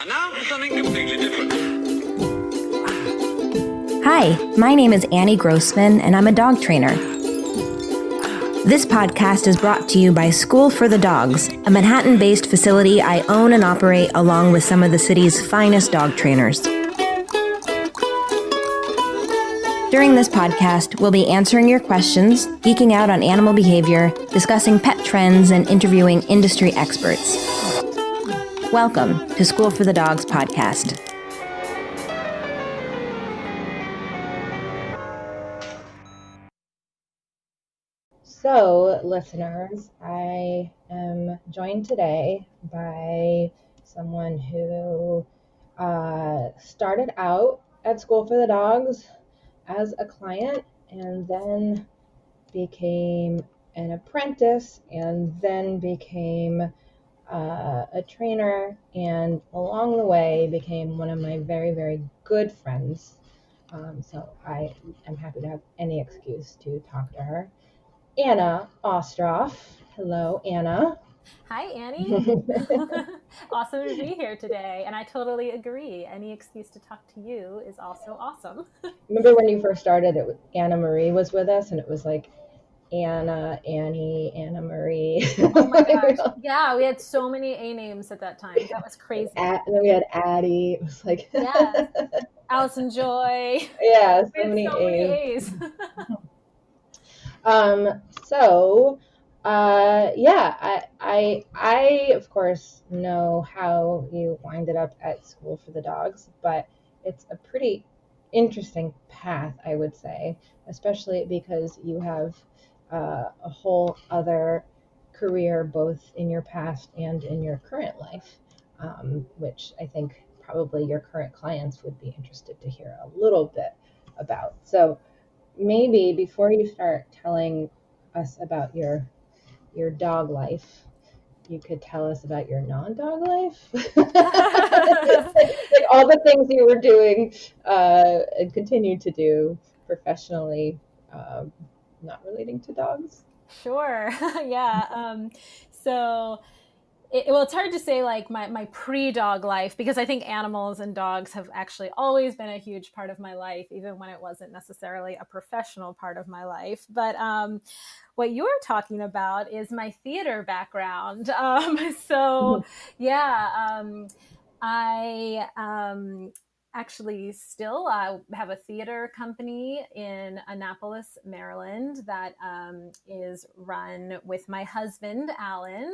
And now for something completely different. Hi, my name is Annie Grossman, and I'm a dog trainer. This podcast is brought to you by School for the Dogs, a Manhattan-based facility I own and operate along with some of the city's finest dog trainers. During this podcast, we'll be answering your questions, geeking out on animal behavior, discussing pet trends, and interviewing industry experts. Welcome to School for the Dogs podcast. So, listeners, I am joined today by someone who started out at School for the Dogs as a client and then became an apprentice and then became a trainer, and along the way became one of my very, very good friends. So I am happy to have any excuse to talk to her. Anna Ostroff. Hello, Anna. Hi, Annie. Awesome to be here today. And I totally agree. Any excuse to talk to you is also awesome. Remember when you first started, Anna Marie was with us, and it was like Anna, Annie, Anna Marie. Oh my gosh. Yeah, we had so many A names at that time. That was crazy. And then we had Addie. It was like... Yes. Allison Joy. Yeah, We had so many A's. I of course know how you winded up at School for the Dogs, but it's a pretty interesting path, I would say, especially because you have a whole other career both in your past and in your current life, which I think probably your current clients would be interested to hear a little bit about. So maybe before you start telling us about your dog life, you could tell us about your non-dog life. like all the things you were doing and continue to do professionally, not relating to dogs. Sure. Yeah. So it's hard to say like my pre-dog life, because I think animals and dogs have actually always been a huge part of my life, even when it wasn't necessarily a professional part of my life. But what you're talking about is my theater background. I actually still have a theater company in Annapolis, Maryland, that is run with my husband, Alan.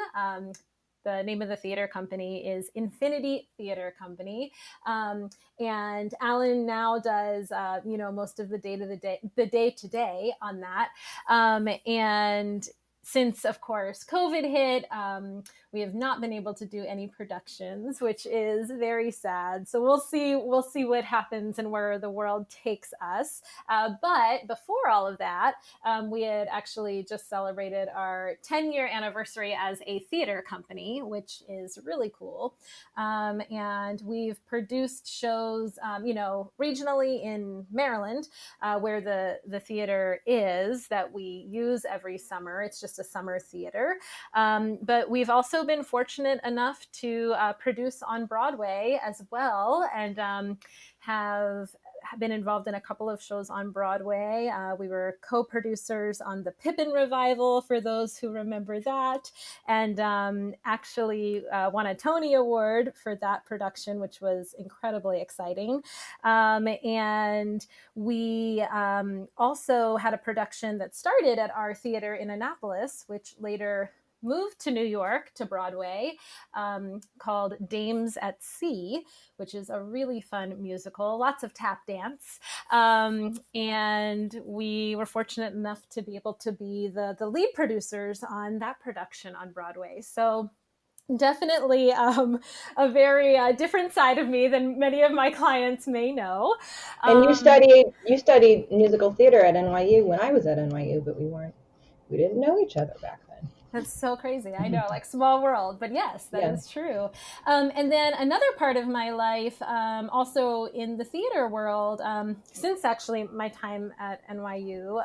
The name of the theater company is Infinity Theater Company. And Alan now does, most of the day-to-day on that. And since, of course, COVID hit, we have not been able to do any productions, which is very sad. So we'll see what happens and where the world takes us. But before all of that, we had actually just celebrated our 10-year anniversary as a theater company, which is really cool. And we've produced shows, regionally in Maryland, where the theater is that we use every summer. It's just a summer theater. But we've also been fortunate enough to produce on Broadway as well, and have been involved in a couple of shows on Broadway. We were co-producers on the Pippin revival, for those who remember that, and actually won a Tony Award for that production, which was incredibly exciting. And we also had a production that started at our theater in Annapolis, which later moved to New York to Broadway, called Dames at Sea, which is a really fun musical, lots of tap dance. And we were fortunate enough to be able to be the lead producers on that production on Broadway. So definitely a very different side of me than many of my clients may know. And you studied musical theater at NYU when I was at NYU, but we didn't know each other back then. That's so crazy. I know, like small world, but yes, that Yeah. is true. And then another part of my life, also in the theater world, since actually my time at NYU,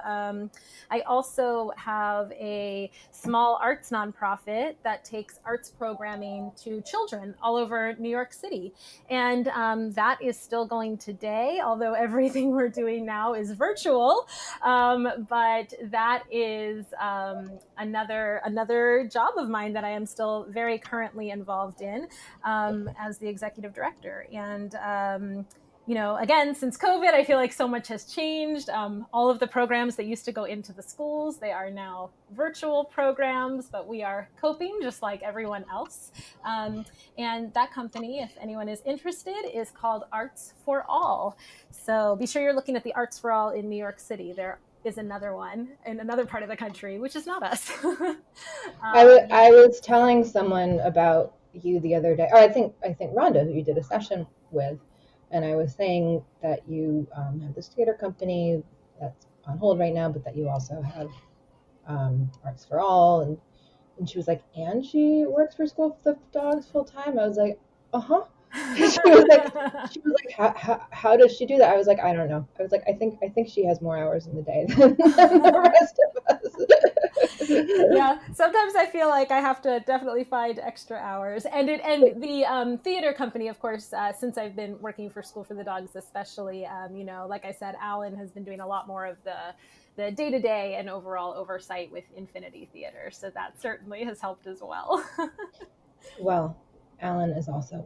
I also have a small arts nonprofit that takes arts programming to children all over New York City. And that is still going today, although everything we're doing now is virtual. But that is another job of mine that I am still very currently involved in as the executive director. And again, since COVID, I feel like so much has changed. All of the programs that used to go into the schools, they are now virtual programs, but we are coping just like everyone else. And that company, if anyone is interested, is called Arts for All. So be sure you're looking at the Arts for All in New York City. There is another one in another part of the country, which is not us. I was telling someone about you the other day, or I think Rhonda, who you did a session with, and I was saying that you have this theater company that's on hold right now, but that you also have Arts for All, and she was like, and she works for School for the Dogs full time. I was like, uh-huh. She was like, how does she do that? I was like, I don't know. I was like, I think she has more hours in the day than the rest of us. Yeah, sometimes I feel like I have to definitely find extra hours. And the theater company, of course, since I've been working for School for the Dogs, especially, like I said, Alan has been doing a lot more of the day-to-day and overall oversight with Infinity Theater. So that certainly has helped as well. Well, Alan is also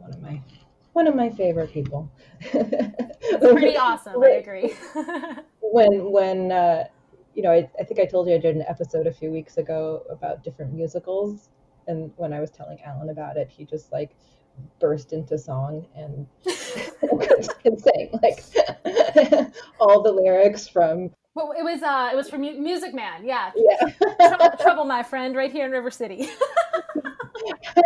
one of my favorite people. It's pretty awesome. I agree. when I think I told you I did an episode a few weeks ago about different musicals, and when I was telling Alan about it, he just like burst into song and sang like all the lyrics from. Well, it was from Music Man. Yeah. Yeah. Trouble, my friend, right here in River City.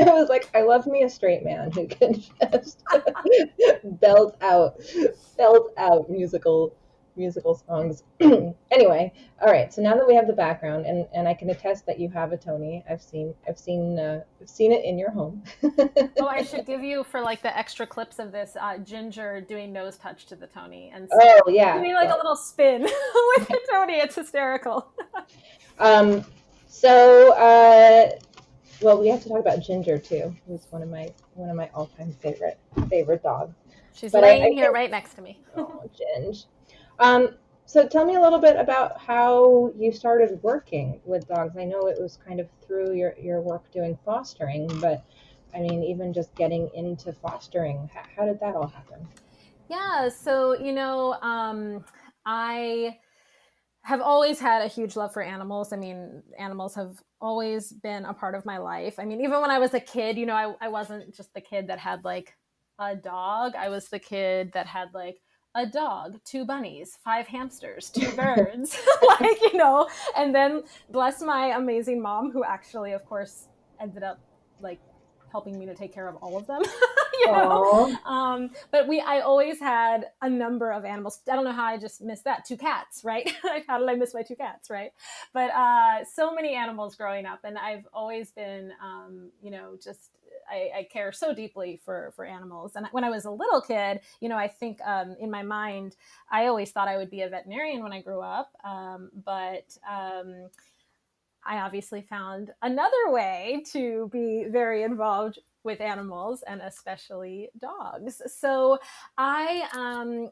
I was like, I love me a straight man who can just belt out musical songs. Anyway, all right. So now that we have the background, and I can attest that you have a Tony. I've seen it in your home. Oh, I should give you, for like the extra clips of this, Ginger doing nose touch to the Tony, and so oh yeah, doing like a little spin with the Tony. It's hysterical. Well, we have to talk about Ginger too, who's one of my all-time favorite dogs. She's laying here right next to me. Oh, Ginge. So tell me a little bit about how you started working with dogs. I know it was kind of through your work doing fostering, but I mean, even just getting into fostering, how did that all happen? Yeah, so I have always had a huge love for animals. I mean, animals have always been a part of my life. I mean, even when I was a kid, I wasn't just the kid that had like a dog. I was the kid that had like a dog, 2 bunnies, 5 hamsters, 2 birds, and then bless my amazing mom, who actually, of course, ended up like helping me to take care of all of them. But I always had a number of animals. I don't know how I just missed that. 2 cats, right? How did I miss my 2 cats, right? But so many animals growing up, and I've always been, I care so deeply for animals. And when I was a little kid, I think in my mind, I always thought I would be a veterinarian when I grew up. But I obviously found another way to be very involved with animals, and especially dogs. So I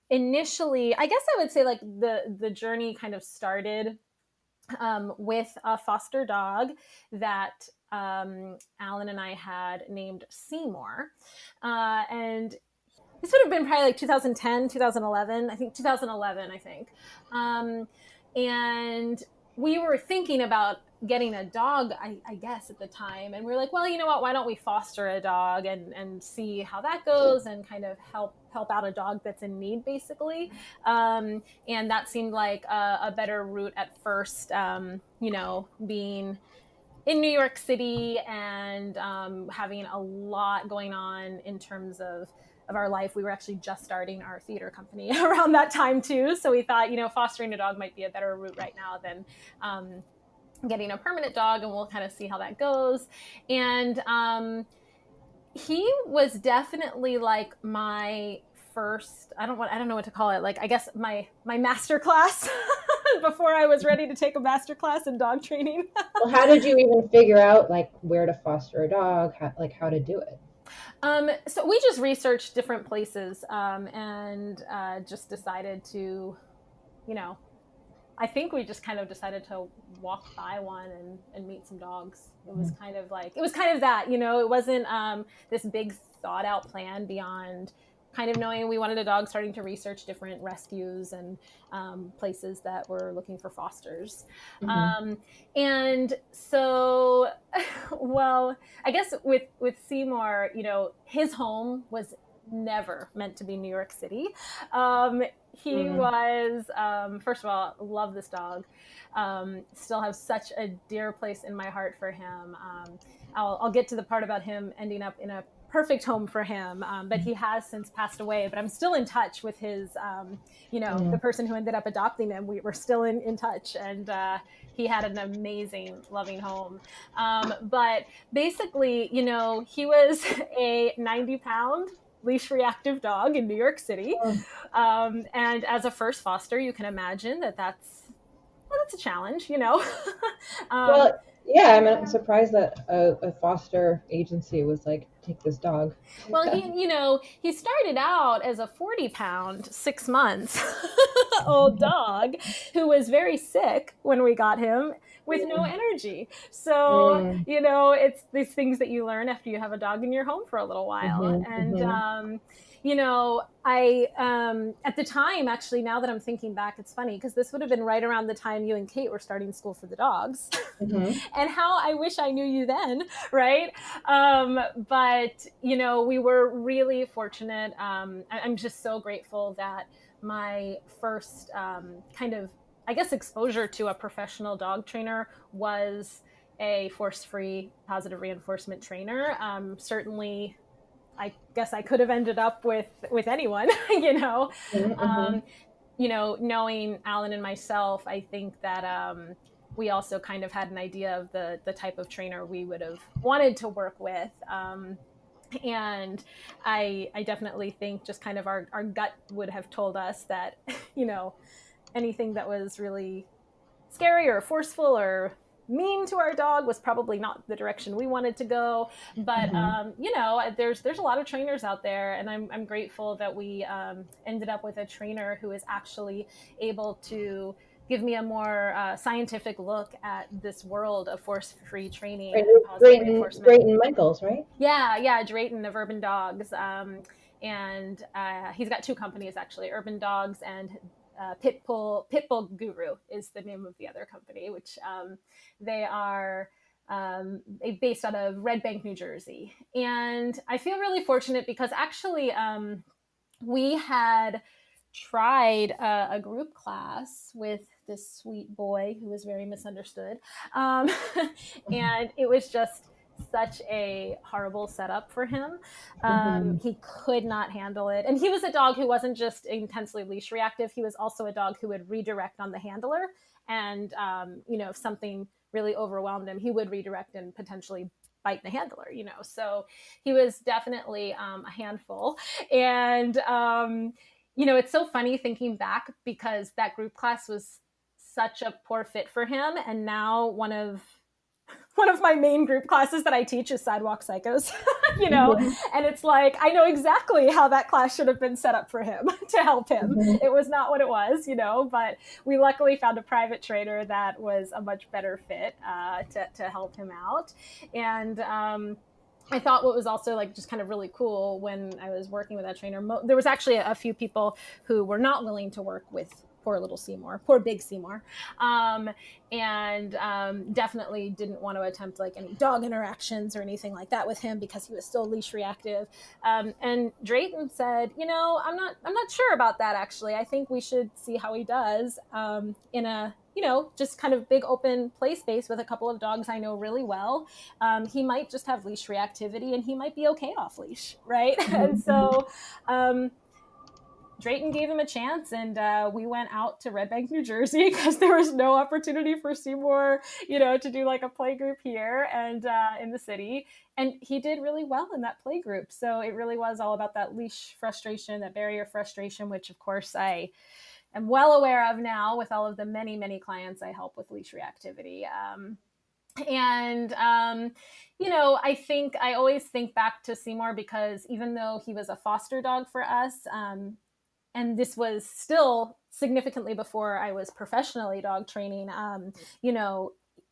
initially, I guess I would say like the journey kind of started with a foster dog that Alan and I had named Seymour. And this would have been probably like 2010, 2011, I think 2011, I think. And we were thinking about getting a dog, I guess, at the time. And we were like, well, you know what, why don't we foster a dog and see how that goes, and kind of help out a dog that's in need, basically. And that seemed like a better route at first, being in New York City and having a lot going on in terms of our life. We were actually just starting our theater company around that time too. So we thought, fostering a dog might be a better route right now than getting a permanent dog, and we'll kind of see how that goes. And he was definitely like my first, I don't know what to call it, like I guess my master class before I was ready to take a master class in dog training. Well, how did you even figure out like where to foster a dog, how to do it? So we just researched different places, and just decided to, I think we just kind of decided to walk by one and meet some dogs. It was kind of that, it wasn't this big thought out plan beyond kind of knowing we wanted a dog, starting to research different rescues and places that were looking for fosters. And so, well, I guess with Seymour, his home was never meant to be New York City. He was, first of all, love this dog. Still have such a dear place in my heart for him. I'll get to the part about him ending up in a perfect home for him, but he has since passed away, but I'm still in touch with his, the person who ended up adopting him. We were still in touch, and he had an amazing, loving home. But basically, he was a 90-pound leash reactive dog in New York City. And as a first foster, you can imagine that's a challenge, Well, yeah, I mean, I'm surprised that a foster agency was like, take this dog. Well, he started out as a 40-pound, 6 months old dog who was very sick when we got him, with no energy. So, it's these things that you learn after you have a dog in your home for a little while. I, at the time, actually, now that I'm thinking back, it's funny because this would have been right around the time you and Kate were starting School for the Dogs. And how I wish I knew you then, right? But, we were really fortunate. I'm just so grateful that my first kind of, I guess, exposure to a professional dog trainer was a force-free positive reinforcement trainer. Certainly, I guess I could have ended up with anyone, knowing Alan and myself, I think that we also kind of had an idea of the type of trainer we would have wanted to work with. And I definitely think just kind of our gut would have told us that, anything that was really scary or forceful or mean to our dog was probably not the direction we wanted to go. But there's a lot of trainers out there, and I'm grateful that we ended up with a trainer who is actually able to give me a more scientific look at this world of force-free training and positive reinforcement. Drayton Michaels, right? Yeah, Drayton of Urban Dogs, and he's got 2 companies actually, Urban Dogs and Pitbull Guru is the name of the other company, which they are based out of Red Bank, New Jersey. And I feel really fortunate because actually we had tried a group class with this sweet boy who was very misunderstood. And it was just such a horrible setup for him. He could not handle it. And he was a dog who wasn't just intensely leash reactive. He was also a dog who would redirect on the handler. And, if something really overwhelmed him, he would redirect and potentially bite the handler, So he was definitely a handful. And, it's so funny thinking back because that group class was such a poor fit for him. And now one of my main group classes that I teach is Sidewalk Psychos, and it's like, I know exactly how that class should have been set up for him to help him. It was not what it was, but we luckily found a private trainer that was a much better fit to help him out. And I thought what was also like just kind of really cool when I was working with that trainer, there was actually a few people who were not willing to work with poor big Seymour, and definitely didn't want to attempt like any dog interactions or anything like that with him because he was still leash reactive. And Drayton said, I'm not sure about that actually. I think we should see how he does in a just kind of big open play space with a couple of dogs I know really well. He might just have leash reactivity and he might be okay off leash, right? And so Drayton gave him a chance, and we went out to Red Bank, New Jersey, because there was no opportunity for Seymour, to do like a play group here and in the city. And he did really well in that play group. So it really was all about that leash frustration, that barrier frustration, which of course I am well aware of now with all of the many, many clients I help with leash reactivity. I think I always think back to Seymour because even though he was a foster dog for us, and this was still significantly before I was professionally dog training,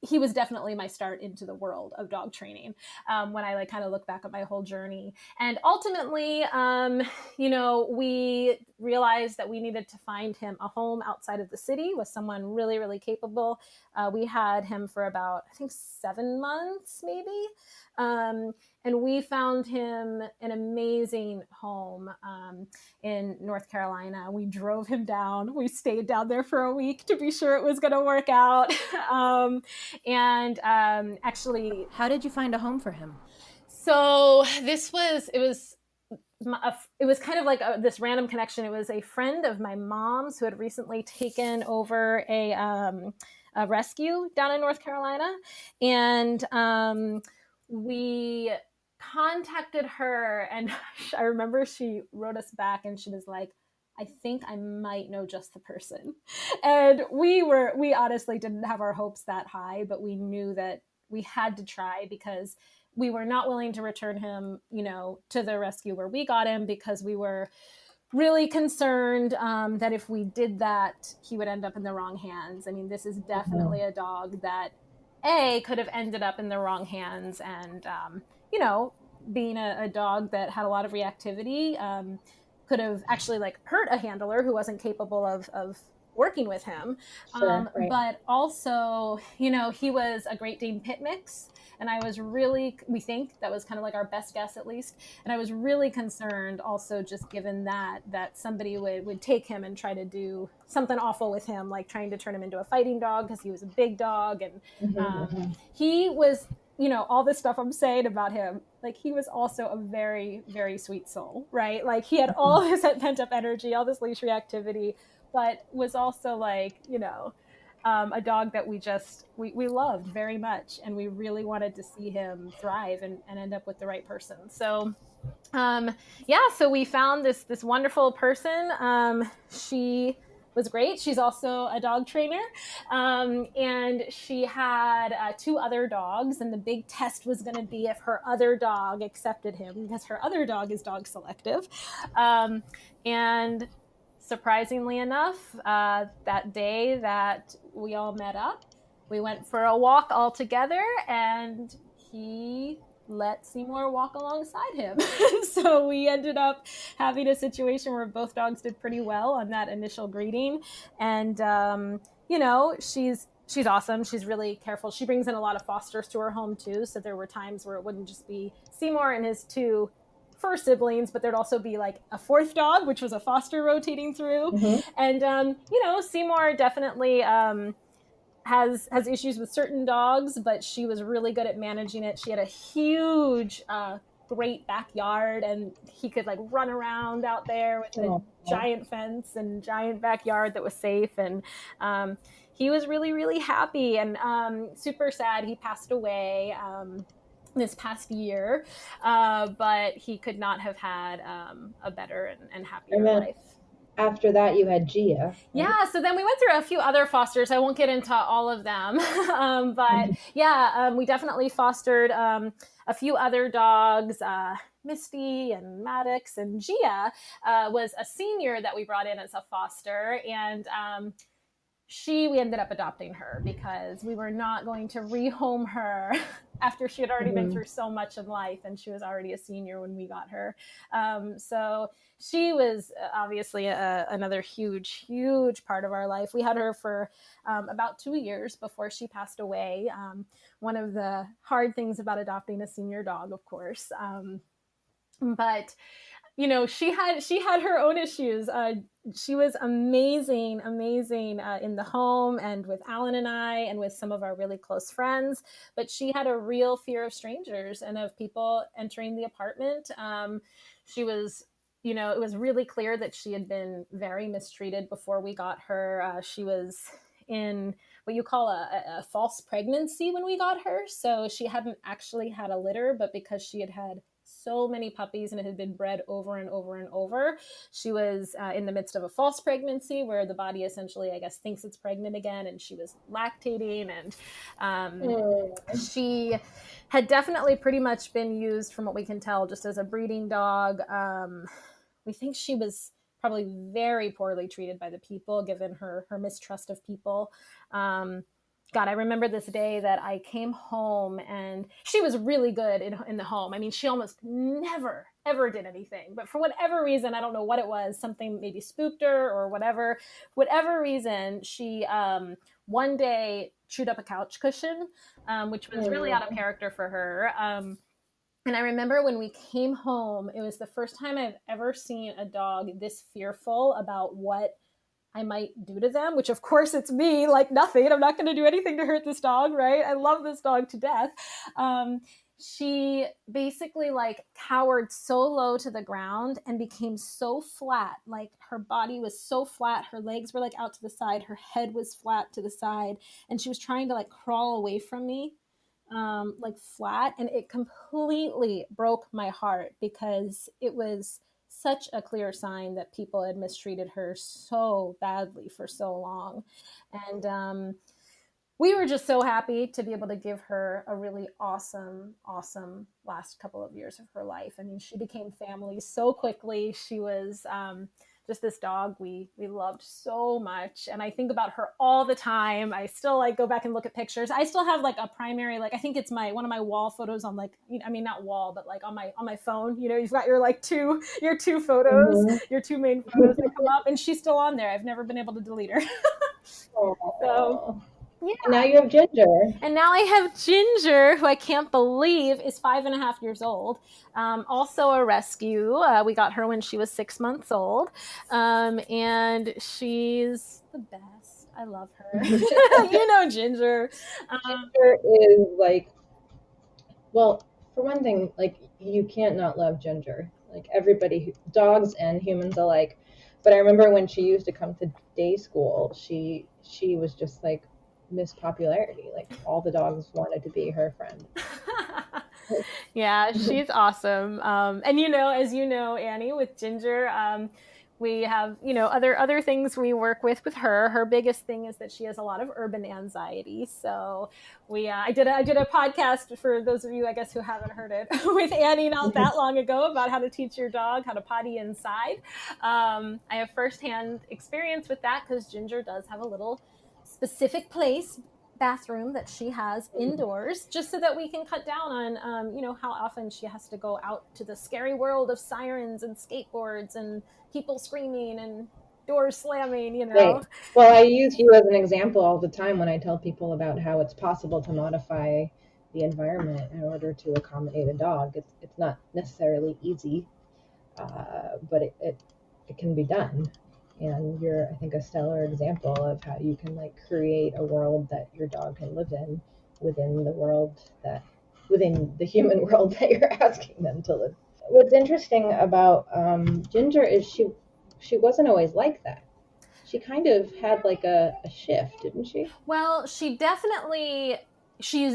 he was definitely my start into the world of dog training when I kind of look back at my whole journey. And ultimately, we realized that we needed to find him a home outside of the city with someone really, really capable. We had him for about, I think, 7 months, maybe. And we found him an amazing home in North Carolina. We drove him down. We stayed down there for a week to be sure it was going to work out. Actually, how did you find a home for him? So it was kind of like this random connection. It was a friend of my mom's who had recently taken over a rescue down in North Carolina. And we contacted her, and I remember she wrote us back and she was like, I think I might know just the person. And we honestly didn't have our hopes that high, but we knew that we had to try because we were not willing to return him, to the rescue where we got him, because we were really concerned that if we did that, he would end up in the wrong hands. I mean, this is definitely a dog that could have ended up in the wrong hands, and being a dog that had a lot of reactivity, could have actually hurt a handler who wasn't capable of working with him. Sure, right. But also, he was a Great Dane pit mix. And we think that was kind of like our best guess at least. And I was really concerned also, just given that somebody would take him and try to do something awful with him, like trying to turn him into a fighting dog because he was a big dog. And he was, all this stuff I'm saying about him, he was also a very, very sweet soul, right? He had all this pent up energy, all this leash reactivity, but was also a dog that we loved very much, and we really wanted to see him thrive and end up with the right person. So so we found this wonderful person. She was great. She's also a dog trainer, and she had 2 other dogs, and the big test was going to be if her other dog accepted him, because her other dog is dog selective. And surprisingly enough, that day that we all met up, we went for a walk all together, and he let Seymour walk alongside him. So we ended up having a situation where both dogs did pretty well on that initial greeting. And, she's awesome. She's really careful. She brings in a lot of fosters to her home too. So there were times where it wouldn't just be Seymour and his 2 first siblings, but there'd also be a 4th dog, which was a foster rotating through. And, Seymour definitely has issues with certain dogs, but she was really good at managing it. She had a huge, great backyard, and he could run around out there with a giant fence and giant backyard that was safe. And he was really, really happy, and super sad. He passed away this past year, but he could not have had a better and happier life. After that, you had Gia. Right? Yeah, so then we went through a few other fosters. I won't get into all of them, but we definitely fostered a few other dogs. Misty and Maddox, and Gia was a senior that we brought in as a foster, and we ended up adopting her because we were not going to rehome her after she had already been through so much in life, and she was already a senior when we got her. So she was obviously another huge, huge part of our life. We had her for about 2 years before she passed away. One of the hard things about adopting a senior dog, of course. But she had her own issues. She was amazing in the home and with Alan and I and with some of our really close friends. But she had a real fear of strangers and of people entering the apartment. She was it was really clear that she had been very mistreated before we got her. She was in what you call a false pregnancy when we got her. So she hadn't actually had a litter, but because she had so many puppies and it had been bred over and over and over, she was in the midst of a false pregnancy where the body essentially, I guess, thinks it's pregnant again, and she was lactating, and she had definitely pretty much been used, from what we can tell, just as a breeding dog. We think she was probably very poorly treated by the people, given her mistrust of people. God, I remember this day that I came home, and she was really good in the home. I mean, she almost never, ever did anything. But for whatever reason, I don't know what it was, something maybe spooked her or whatever reason, she one day chewed up a couch cushion, which was really out of character for her. And I remember when we came home, it was the first time I've ever seen a dog this fearful about what I might do to them, which of course it's me, like nothing. I'm not going to do anything to hurt this dog, right? I love this dog to death. She basically like cowered so low to the ground and became so flat. Like her body was so flat. Her legs were like out to the side. Her head was flat to the side. And she was trying to like crawl away from me, like flat. And it completely broke my heart because it was such a clear sign that people had mistreated her so badly for so long. And we were just so happy to be able to give her a really awesome last couple of years of her life. I mean, she became family so quickly. She was just this dog we loved so much. And I think about her all the time. I still like go back and look at pictures. I still have like a primary, like I think it's one of my wall photos on like, I mean, not wall, but like on my phone, you've got your two photos, your two main photos that come up, and she's still on there. I've never been able to delete her. So yeah. And now you have Ginger. And now I have Ginger, who I can't believe is 5.5 years old. Also a rescue. We got her when she was 6 months old. And she's the best. I love her. Ginger. Ginger is like, well, for one thing, like you can't not love Ginger. Like everybody, dogs and humans alike. But I remember when she used to come to day school, she was just like Miss Popularity. Like all the dogs wanted to be her friend. Yeah, she's awesome. And as you know, Annie, with Ginger, we have other things we work with her. Her biggest thing is that she has a lot of urban anxiety. So I did a podcast, for those of you I guess who haven't heard it, with Annie not that long ago about how to teach your dog how to potty inside. I have firsthand experience with that because Ginger does have a little specific bathroom that she has indoors, just so that we can cut down on how often she has to go out to the scary world of sirens and skateboards and people screaming and doors slamming. Right. Well, I use you as an example all the time when I tell people about how it's possible to modify the environment in order to accommodate a dog. It's not necessarily easy, but it can be done. And you're, I think, a stellar example of how you can like create a world that your dog can live in within the human world that you're asking them to live. What's interesting about Ginger is she wasn't always like that. She kind of had like a shift, didn't she? Well, she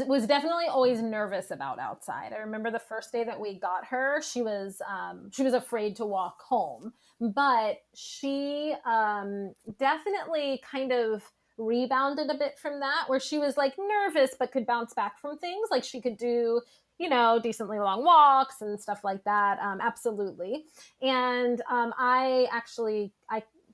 was definitely always nervous about outside. I remember the first day that we got her, she was afraid to walk home, but she definitely kind of rebounded a bit from that, where she was like nervous but could bounce back from things. Like she could do decently long walks and stuff like that. Absolutely. And I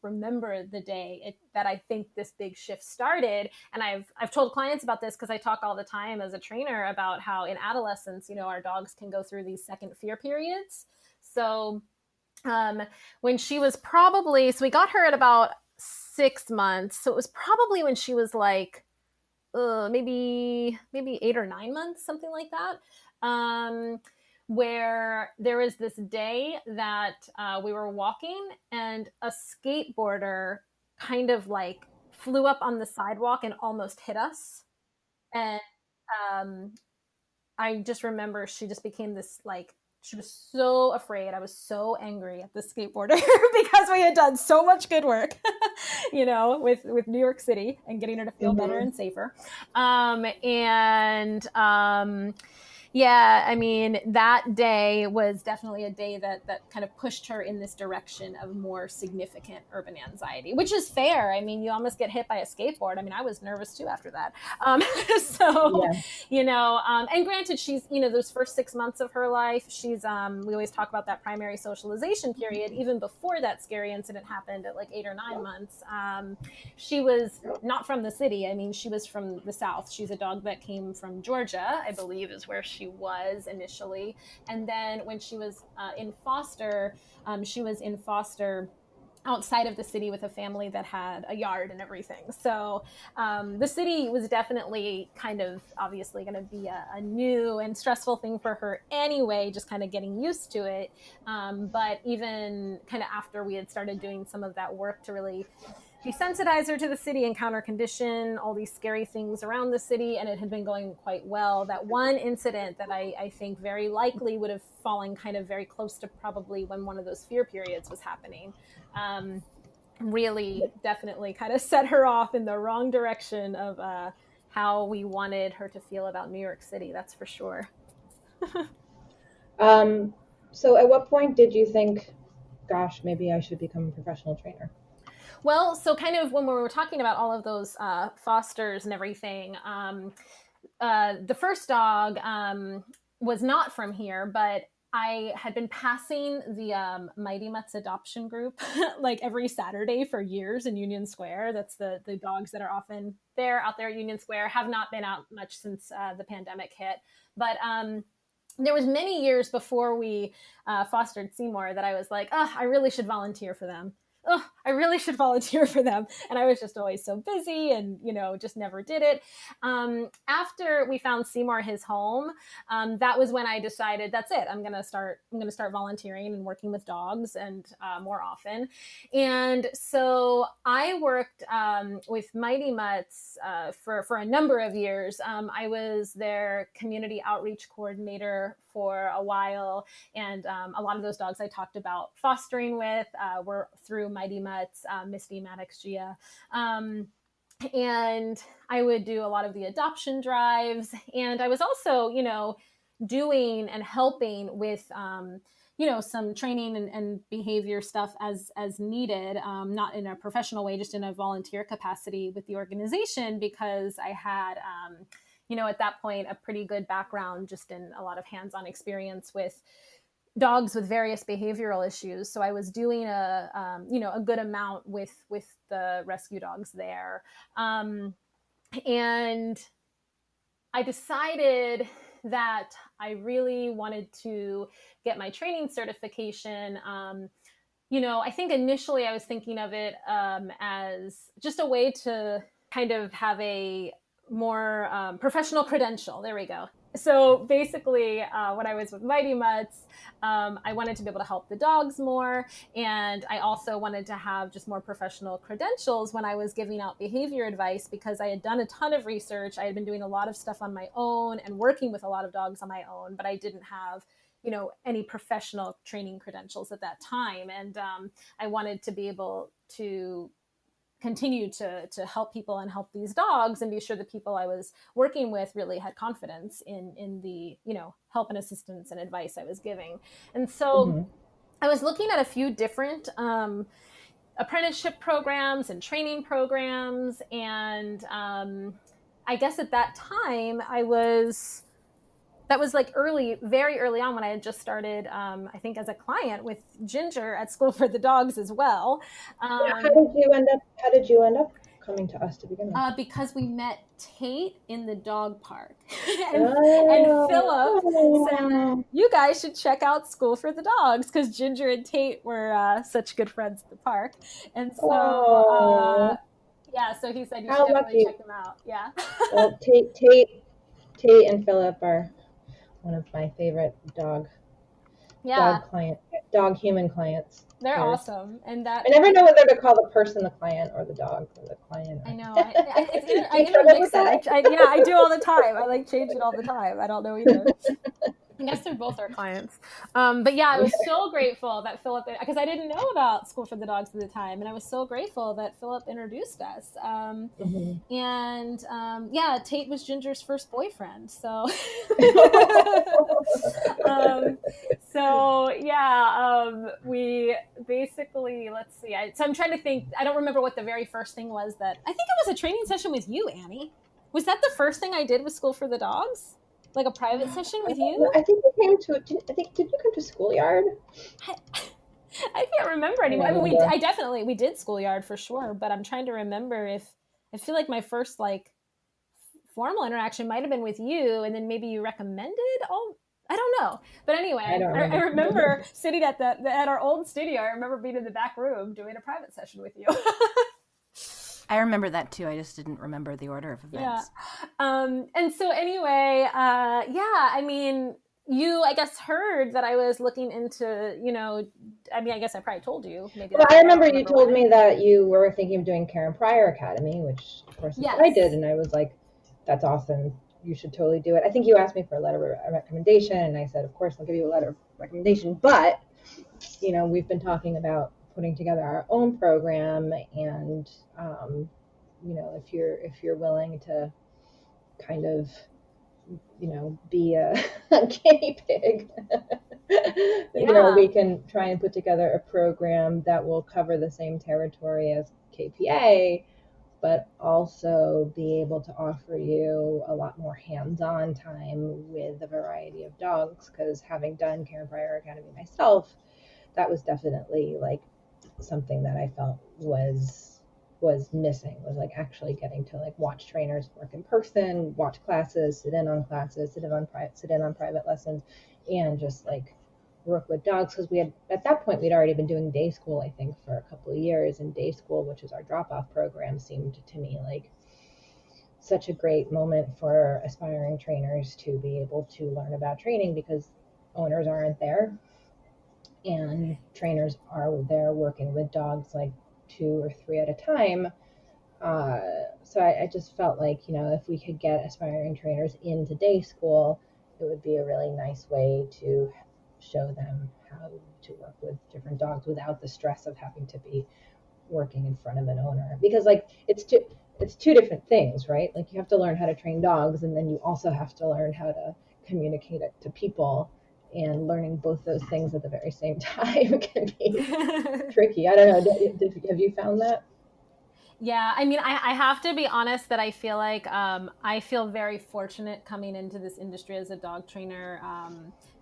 remember the day that I think this big shift started. And I've told clients about this because I talk all the time as a trainer about how in adolescence, our dogs can go through these second fear periods. So when she was so we got her at about 6 months. So it was probably when she was like, maybe 8 or 9 months, something like that. Where there was this day that we were walking and a skateboarder kind of like flew up on the sidewalk and almost hit us. And I just remember she just became this like She was so afraid. I was so angry at the skateboarder because we had done so much good work, with New York City and getting her to feel better and safer. Yeah, I mean, that day was definitely a day that kind of pushed her in this direction of more significant urban anxiety, which is fair. I mean, you almost get hit by a skateboard. I mean, I was nervous too after that. And granted, she's, those first 6 months of her life, she's, we always talk about that primary socialization period. Even before that scary incident happened at like 8 or 9 months, she was not from the city. I mean, she was from the South. She's a dog that came from Georgia, I believe is where she was initially. And then when she was in foster, she was in foster outside of the city with a family that had a yard and everything. So the city was definitely kind of obviously going to be a new and stressful thing for her anyway, just kind of getting used to it. But even kind of after we had started doing some of that work to really desensitize her to the city and counter condition all these scary things around the city, and it had been going quite well. That one incident that I think very likely would have fallen kind of very close to probably when one of those fear periods was happening, really definitely kind of set her off in the wrong direction of how we wanted her to feel about New York City, that's for sure. So at what point did you think, gosh, maybe I should become a professional trainer? Well, so kind of when we were talking about all of those fosters and everything, the first dog was not from here, but I had been passing the Mighty Mutt's adoption group like every Saturday for years in Union Square. That's the dogs that are often out there at Union Square, have not been out much since the pandemic hit. But there was many years before we fostered Seymour that I was like, oh, I really should volunteer for them. I really should volunteer for them. And I was just always so busy and, just never did it. After we found Seymour his home, that was when I decided that's it. I'm going to start volunteering and working with dogs and more often. And so I worked with Mighty Mutts for a number of years. I was their community outreach coordinator for a while. And a lot of those dogs I talked about fostering with were through Mighty Mutts, Misty, Maddox, Gia. And I would do a lot of the adoption drives. And I was also, doing and helping with, some training and behavior stuff as needed, not in a professional way, just in a volunteer capacity with the organization, because I had, at that point, a pretty good background just in a lot of hands-on experience with dogs with various behavioral issues. So I was doing a good amount with the rescue dogs there. And I decided that I really wanted to get my training certification. I think initially I was thinking of it as just a way to kind of have a more professional credential. There we go. So basically, when I was with Mighty Mutts, I wanted to be able to help the dogs more. And I also wanted to have just more professional credentials when I was giving out behavior advice, because I had done a ton of research. I had been doing a lot of stuff on my own and working with a lot of dogs on my own, but I didn't have any professional training credentials at that time. And I wanted to be able to continue to help people and help these dogs and be sure the people I was working with really had confidence in the, help and assistance and advice I was giving. And so I was looking at a few different apprenticeship programs and training programs. And I guess at that time that was like very early on when I had just started, I think as a client with Ginger at School for the Dogs as well. How did you end up coming to us to begin with? Because we met Tate in the dog park. and Philip said, you guys should check out School for the Dogs, because Ginger and Tate were such good friends at the park. And so, so he said you should definitely check them out. Yeah. Well, Tate and Philip are one of my favorite dog human clients. They're awesome. And that I never know whether to call the person the client or the dog or the client. I know. I intermix it. I do all the time. I change it all the time. I don't know either. I guess they're both our clients. But yeah, I was so grateful that Philip, because I didn't know about School for the Dogs at the time. And I was so grateful that Philip introduced us. Yeah, Tate was Ginger's first boyfriend. So, we basically, let's see. So I'm trying to think, I don't remember what the very first thing was that, I think it was a training session with you, Annie. Was that the first thing I did with School for the Dogs? Like a private session with you? I think you came to. Did you come to Schoolyard? I can't remember anymore. I mean, we did Schoolyard for sure, but I'm trying to remember if I feel like my first like formal interaction might have been with you, and then maybe you recommended. Oh, I don't know. But anyway, I remember sitting at our old studio. I remember being in the back room doing a private session with you. I remember that too. I just didn't remember the order of events. Yeah. And so anyway, I mean, you, I guess, heard that I was looking into, I mean, I guess I probably told you. Maybe. Well, I remember you told me that you were thinking of doing Karen Pryor Academy, which of course is what I did. And I was like, that's awesome. You should totally do it. I think you asked me for a letter of recommendation. And I said, of course, I'll give you a letter of recommendation. But, we've been talking about putting together our own program, and if you're willing to kind of be a guinea pig, we can try and put together a program that will cover the same territory as KPA, but also be able to offer you a lot more hands-on time with a variety of dogs, because having done Karen Pryor Academy myself, that was definitely like something that I felt was missing, was like actually getting to like watch trainers work in person, watch classes, sit in on classes, sit in on private lessons, and just like work with dogs. Because at that point we'd already been doing day school, I think, for a couple of years, and day school, which is our drop-off program, seemed to me like such a great moment for aspiring trainers to be able to learn about training, because owners aren't there and trainers are there working with dogs like 2 or 3 at a time. So I just felt like, if we could get aspiring trainers into day school, it would be a really nice way to show them how to work with different dogs without the stress of having to be working in front of an owner. Because like it's two different things, right? Like you have to learn how to train dogs, and then you also have to learn how to communicate it to people. And learning both those things at the very same time can be tricky. I don't know. Have you found that? Yeah, I mean, I have to be honest that I feel like I feel very fortunate coming into this industry as a dog trainer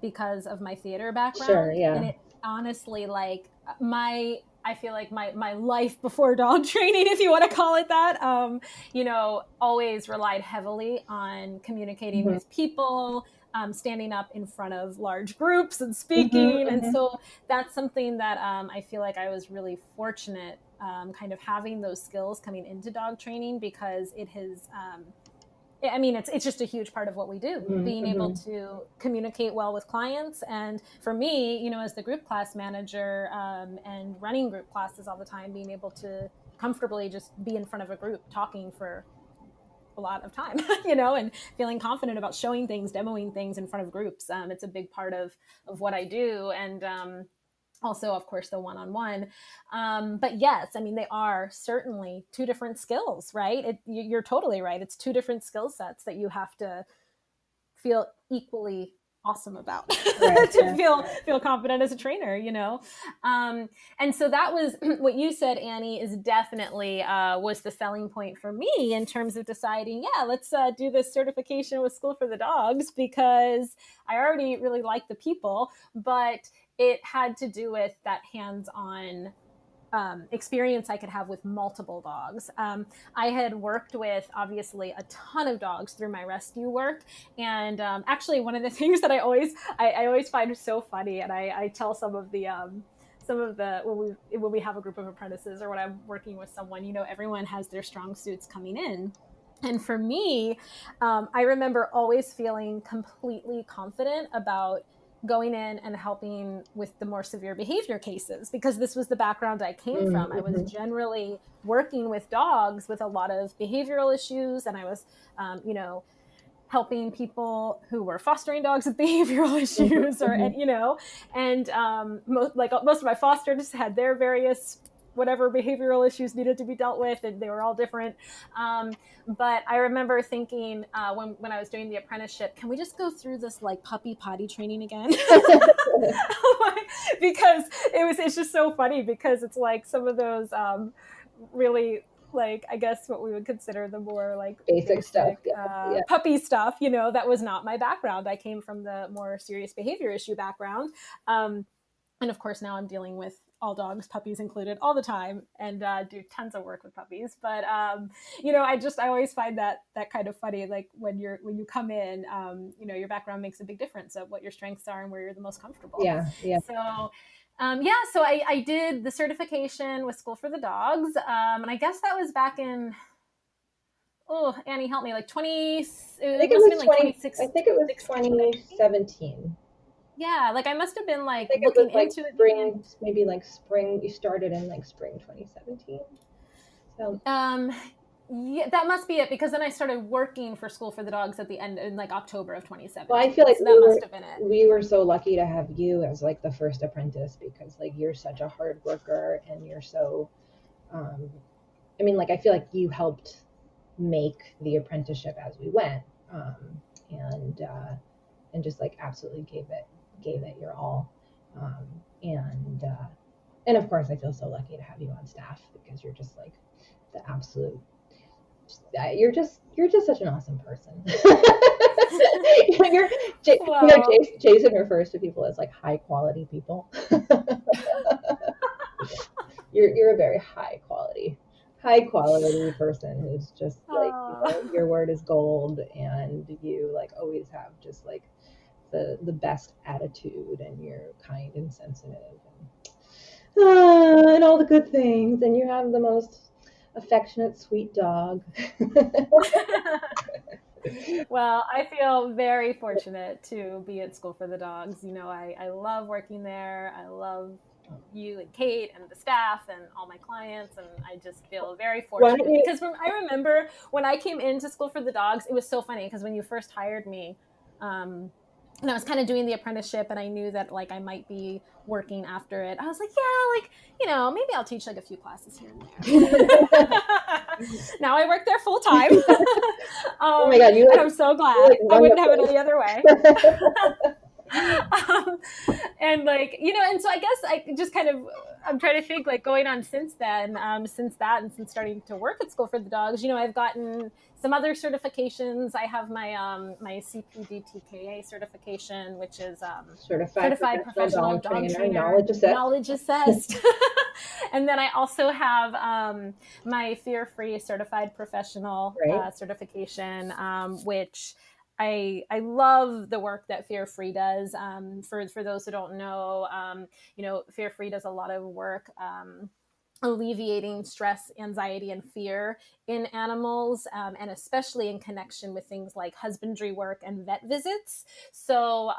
because of my theater background. Sure, yeah. And it honestly, like I feel like my life before dog training, if you want to call it that, always relied heavily on communicating with people, standing up in front of large groups and speaking. And so that's something that I feel like I was really fortunate kind of having those skills coming into dog training, because it has, it's just a huge part of what we do, being able to communicate well with clients. And for me, as the group class manager and running group classes all the time, being able to comfortably just be in front of a group talking for a lot of time, and feeling confident about showing things, demoing things in front of groups. It's a big part of what I do. And also, of course, the one-on-one. But yes, I mean, they are certainly two different skills, right? You're totally right. It's two different skill sets that you have to feel equally awesome about to feel confident as a trainer, and so that was what you said, Annie, is definitely was the selling point for me in terms of deciding, let's do this certification with School for the Dogs, because I already really like the people, but it had to do with that hands-on experience I could have with multiple dogs. I had worked with, obviously, a ton of dogs through my rescue work. And actually, one of the things that I always find so funny, and I tell some of the when we have a group of apprentices or when I'm working with someone, everyone has their strong suits coming in. And for me, I remember always feeling completely confident about going in and helping with the more severe behavior cases, because this was the background I came from. I was generally working with dogs with a lot of behavioral issues, and I was, helping people who were fostering dogs with behavioral issues, or, and, most of my fosters had their various whatever behavioral issues needed to be dealt with, and they were all different. But I remember thinking when I was doing the apprenticeship, can we just go through this like puppy potty training again? Because it's just so funny, because it's like some of those really, like, I guess what we would consider the more like basic stuff, puppy stuff, that was not my background. I came from the more serious behavior issue background. And of course now I'm dealing with all dogs, puppies included, all the time, and do tons of work with puppies. But I always find that kind of funny. Like when you come in, your background makes a big difference of what your strengths are and where you're the most comfortable. Yeah. So so I did the certification with School for the Dogs, and I guess that was back in, Annie, help me, like 2016. I think it was 2017. Yeah, like I must have been like looking into spring, maybe like spring. You started in like spring 2017. So yeah, that must be it, because then I started working for School for the Dogs at the end in like October of 2017. Well, I feel like so that must have been it. We were so lucky to have you as like the first apprentice, because like you're such a hard worker, and you're so I feel like you helped make the apprenticeship as we went, and just like absolutely gave it your all, and of course I feel so lucky to have you on staff, because you're just like the absolute, you're just such an awesome person. Jason refers to people as like high quality people. You're a very high quality person who's just like, your word is gold, and you like always have just like the best attitude, and you're kind and sensitive, and all the good things, and you have the most affectionate, sweet dog. Well, I feel very fortunate to be at School for the Dogs. I love working there. I love you and Kate and the staff and all my clients, and I just feel very fortunate, because I remember when I came into School for the Dogs, it was so funny, because when you first hired me, and I was kind of doing the apprenticeship, and I knew that like I might be working after it. I was like, maybe I'll teach like a few classes here and there. Now I work there full time. Oh my God, and I'm so glad. I wouldn't have it any other way. And like, and so I guess I just I'm trying to think, like, going on since then, since starting to work at School for the Dogs, I've gotten some other certifications. I have my CPDTKA certification, which is certified professional dog trainer, knowledge assessed. And then I also have my fear-free certified professional certification, which I love the work that Fear Free does. For those who don't know, Fear Free does a lot of work alleviating stress, anxiety, and fear in animals, and especially in connection with things like husbandry work and vet visits. So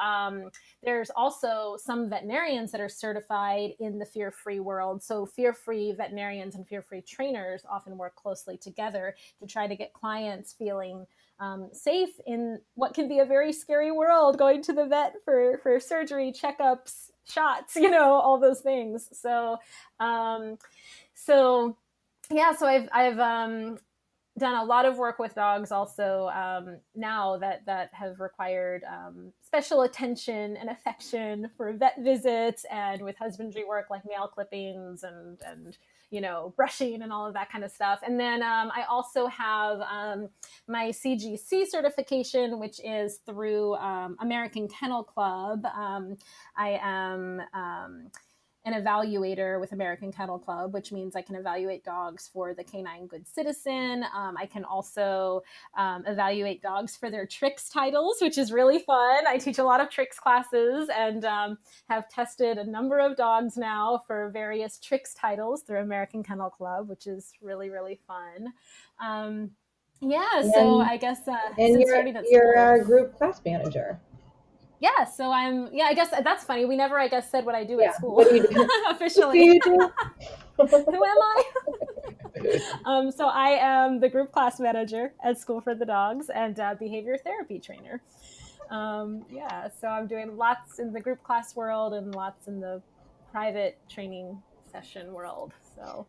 there's also some veterinarians that are certified in the fear-free world. So fear-free veterinarians and fear-free trainers often work closely together to try to get clients feeling safe in what can be a very scary world, going to the vet for surgery, checkups, shots, all those things. So I've done a lot of work with dogs also now that have required special attention and affection for vet visits, and with husbandry work like nail clippings and brushing and all of that kind of stuff. And then I also have my CGC certification, which is through American Kennel Club. I am an evaluator with American Kennel Club, which means I can evaluate dogs for the Canine Good Citizen. I can also evaluate dogs for their tricks titles, which is really fun. I teach a lot of tricks classes, and have tested a number of dogs now for various tricks titles through American Kennel Club, which is really, really fun. So I guess and you're our group class manager. Yeah, so I guess that's funny. We never, I guess, said what I do at school. What do you do? Officially. What do you do? Who am I? So I am the group class manager at School for the Dogs and behavior therapy trainer. So I'm doing lots in the group class world and lots in the private training session world. So,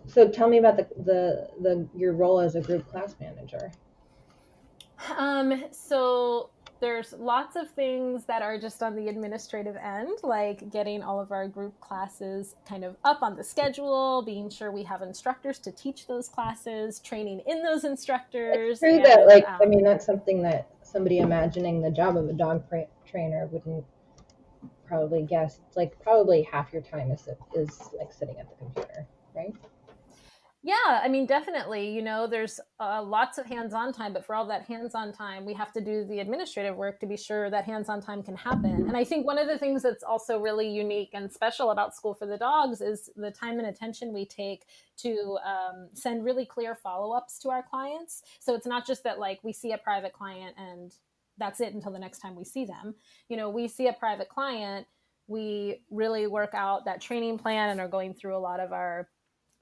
So tell me about your role as a group class manager. So there's lots of things that are just on the administrative end, like getting all of our group classes kind of up on the schedule, being sure we have instructors to teach those classes, training in those instructors. It's true that, that's something that somebody imagining the job of a dog trainer wouldn't probably guess. Like probably half your time is like sitting at the computer, right? Yeah, I mean, definitely, there's lots of hands-on time, but for all that hands-on time, we have to do the administrative work to be sure that hands-on time can happen. And I think one of the things that's also really unique and special about School for the Dogs is the time and attention we take to send really clear follow-ups to our clients. So it's not just that like we see a private client and that's it until the next time we see them. We see a private client, we really work out that training plan and are going through a lot of our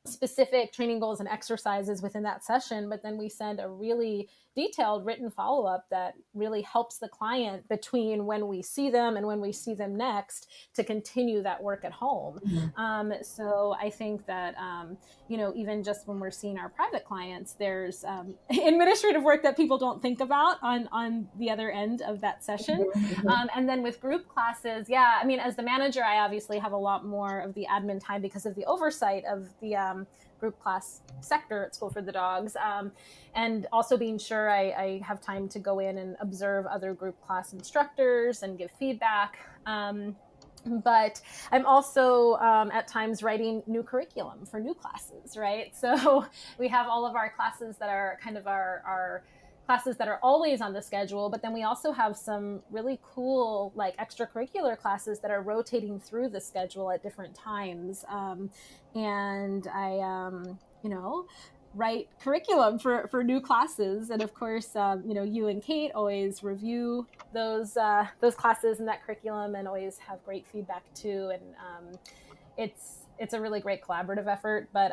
specific training goals and exercises within that session, but then we send a really detailed written follow-up that really helps the client between when we see them and when we see them next to continue that work at home. Mm-hmm. So I think that, even just when we're seeing our private clients, there's administrative work that people don't think about on the other end of that session. Mm-hmm. And then with group classes, as the manager, I obviously have a lot more of the admin time because of the oversight of the group class sector at School for the Dogs, and also being sure I have time to go in and observe other group class instructors and give feedback. But I'm also at times writing new curriculum for new classes, right? So we have all of our classes that are kind of our classes that are always on the schedule, but then we also have some really cool like extracurricular classes that are rotating through the schedule at different times. And I, write curriculum for new classes. And of course, you and Kate always review those classes and that curriculum and always have great feedback too. And it's a really great collaborative effort. But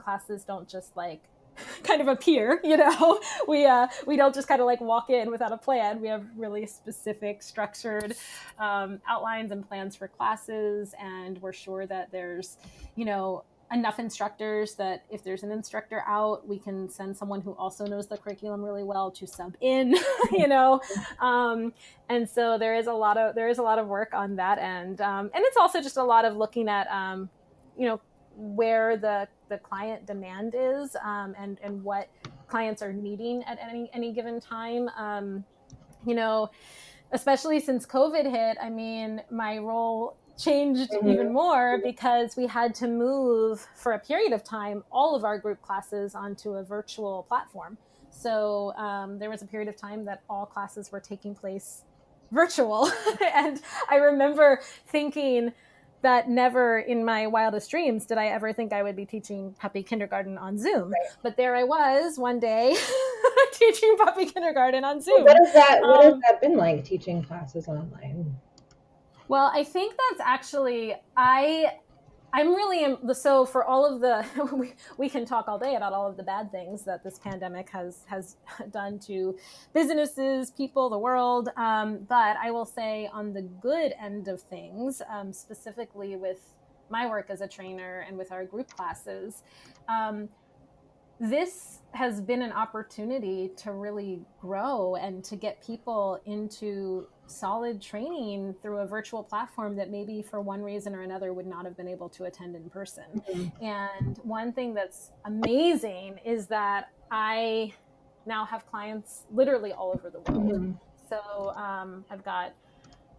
classes don't just like kind of appear, we don't just kind of like walk in without a plan. We have really specific structured outlines and plans for classes, and we're sure that there's enough instructors that if there's an instructor out, we can send someone who also knows the curriculum really well to sub in, and so there is a lot of work on that end, and it's also just a lot of looking at where the client demand is, and what clients are needing at any given time. Especially since COVID hit, my role changed even more because we had to move for a period of time all of our group classes onto a virtual platform. So there was a period of time that all classes were taking place virtual. And I remember thinking that never in my wildest dreams did I ever think I would be teaching puppy kindergarten on Zoom. Right. But there I was one day teaching puppy kindergarten on Zoom. What has that been like, teaching classes online? Well, I think that's actually, I'm really, so for all of the, we can talk all day about all of the bad things that this pandemic has done to businesses, people, the world. But I will say on the good end of things, specifically with my work as a trainer and with our group classes, this has been an opportunity to really grow and to get people into solid training through a virtual platform that maybe for one reason or another would not have been able to attend in person. Mm-hmm. And one thing that's amazing is that I now have clients literally all over the world. Mm-hmm. So I've got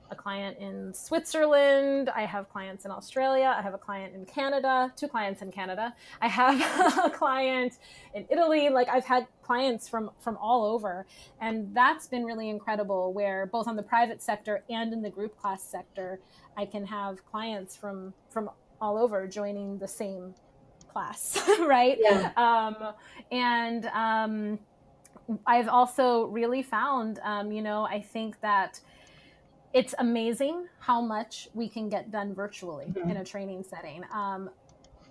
a client in Switzerland. I have clients in Australia. I have a client in Canada, 2 clients in Canada. I have a client in Italy. Like I've had clients from all over. And that's been really incredible, where both on the private sector and in the group class sector, I can have clients from all over joining the same class, right? Yeah. I've also really found, I think that it's amazing how much we can get done virtually in a training setting.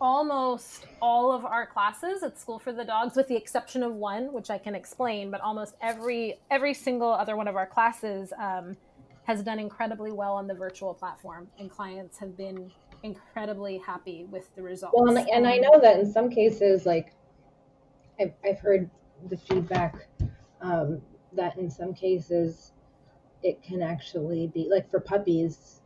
almost all of our classes at School for the Dogs, with the exception of one, which I can explain, but almost every single other one of our classes has done incredibly well on the virtual platform, and clients have been incredibly happy with the results. Well, and I know that in some cases, like I've heard the feedback that in some cases it can actually be, like for puppies,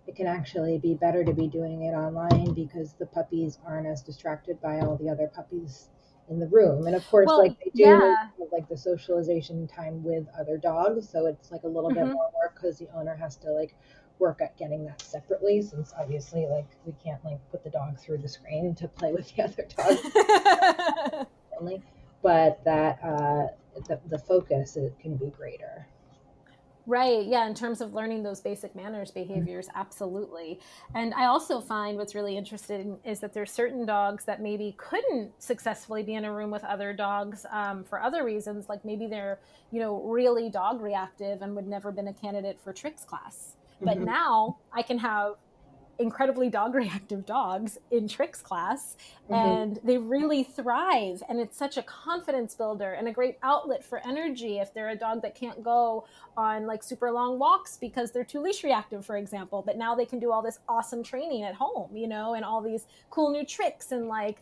it can actually be better to be doing it online because the puppies aren't as distracted by all the other puppies in the room. And of course, Well, like they do yeah. like the socialization time with other dogs. So it's like a little bit more work because the owner has to like work at getting that separately, since obviously like we can't like put the dog through the screen to play with the other dogs only, but that the focus, it can be greater. Right. Yeah. In terms of learning those basic manners behaviors, absolutely. And I also find what's really interesting is that there's certain dogs that maybe couldn't successfully be in a room with other dogs for other reasons, like maybe they're, really dog reactive and would never been a candidate for tricks class. But now I can have incredibly dog reactive dogs in tricks class, and they really thrive, and it's such a confidence builder and a great outlet for energy if they're a dog that can't go on like super long walks because they're too leash reactive, for example, but now they can do all this awesome training at home, and all these cool new tricks, and like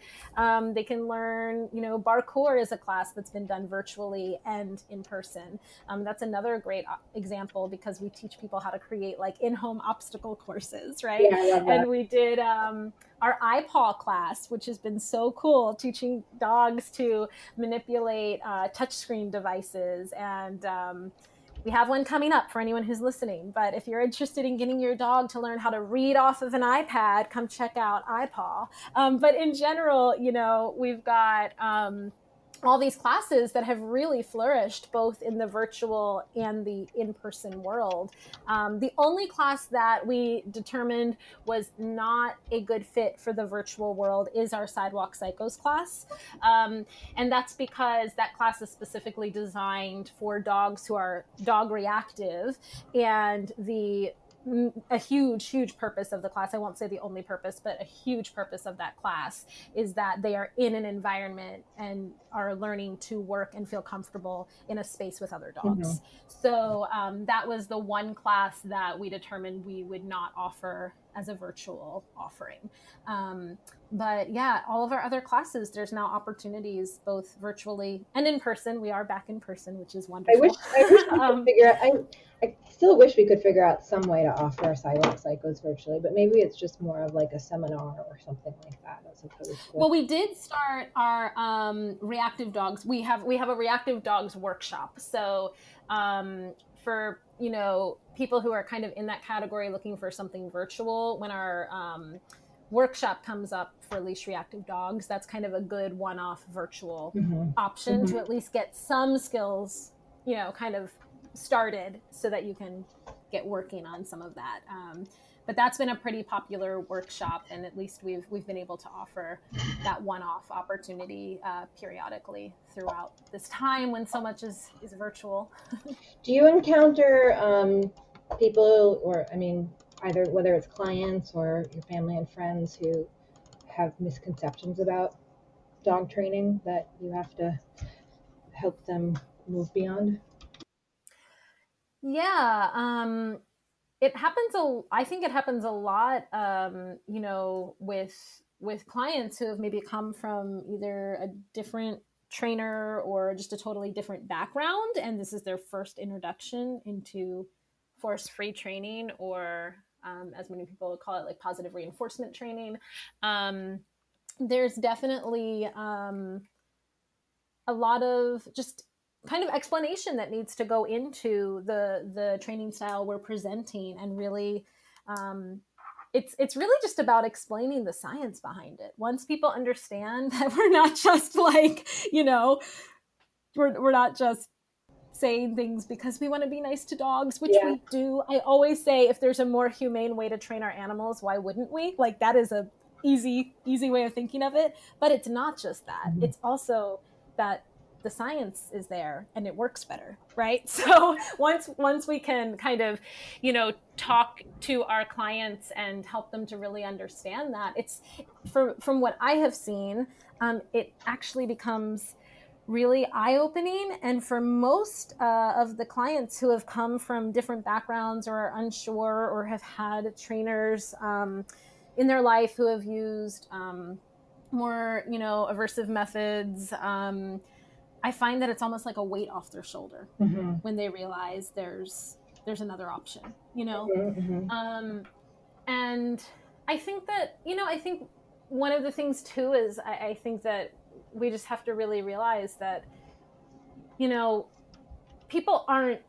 they can learn, parkour is a class that's been done virtually and in person. That's another great example because we teach people how to create like in-home obstacle courses, right? Yeah, I love that. And we did our iPaw class, which has been so cool, teaching dogs to manipulate touchscreen devices. And we have one coming up for anyone who's listening. But if you're interested in getting your dog to learn how to read off of an iPad, come check out iPaw. But in general, we've got all these classes that have really flourished both in the virtual and the in-person world. The only class that we determined was not a good fit for the virtual world is our Sidewalk Psychos class. And that's because that class is specifically designed for dogs who are dog reactive, and a huge purpose of the class, I won't say the only purpose, but a huge purpose of that class is that they are in an environment and are learning to work and feel comfortable in a space with other dogs. So that was the one class that we determined we would not offer as a virtual offering. But yeah, all of our other classes, there's now opportunities both virtually and in person. We are back in person, which is wonderful. I wish we could figure out, I still wish we could figure out some way to offer our Sidewalk Psychos virtually, but maybe it's just more of like a seminar or something like that as opposed to. Well, we did start our reactive dogs. We have a reactive dogs workshop. So for people who are kind of in that category looking for something virtual, when our workshop comes up for leash reactive dogs, that's kind of a good one-off virtual option to at least get some skills, kind of started so that you can get working on some of that. But that's been a pretty popular workshop, and at least we've been able to offer that one-off opportunity periodically throughout this time when so much is virtual. Do you encounter people, or either whether it's clients or your family and friends, who have misconceptions about dog training that you have to help them move beyond? Yeah, it happens. I think it happens a lot, with clients who have maybe come from either a different trainer or just a totally different background, and this is their first introduction into force-free training, or as many people call it, like positive reinforcement training. There's definitely a lot of just kind of explanation that needs to go into the training style we're presenting, and really it's really just about explaining the science behind it. Once people understand that we're not just like, we're not just saying things because we want to be nice to dogs, which we do. I always say, if there's a more humane way to train our animals, why wouldn't we? Like, that is a easy way of thinking of it. But it's not just that. It's also that the science is there and it works better, right? So once we can kind of, talk to our clients and help them to really understand that, it's from what I have seen, it actually becomes really eye-opening. And for most of the clients who have come from different backgrounds or are unsure or have had trainers in their life who have used more, aversive methods, I find that it's almost like a weight off their shoulder when they realize there's another option, and I think that, I think one of the things too is I think that we just have to really realize that, people aren't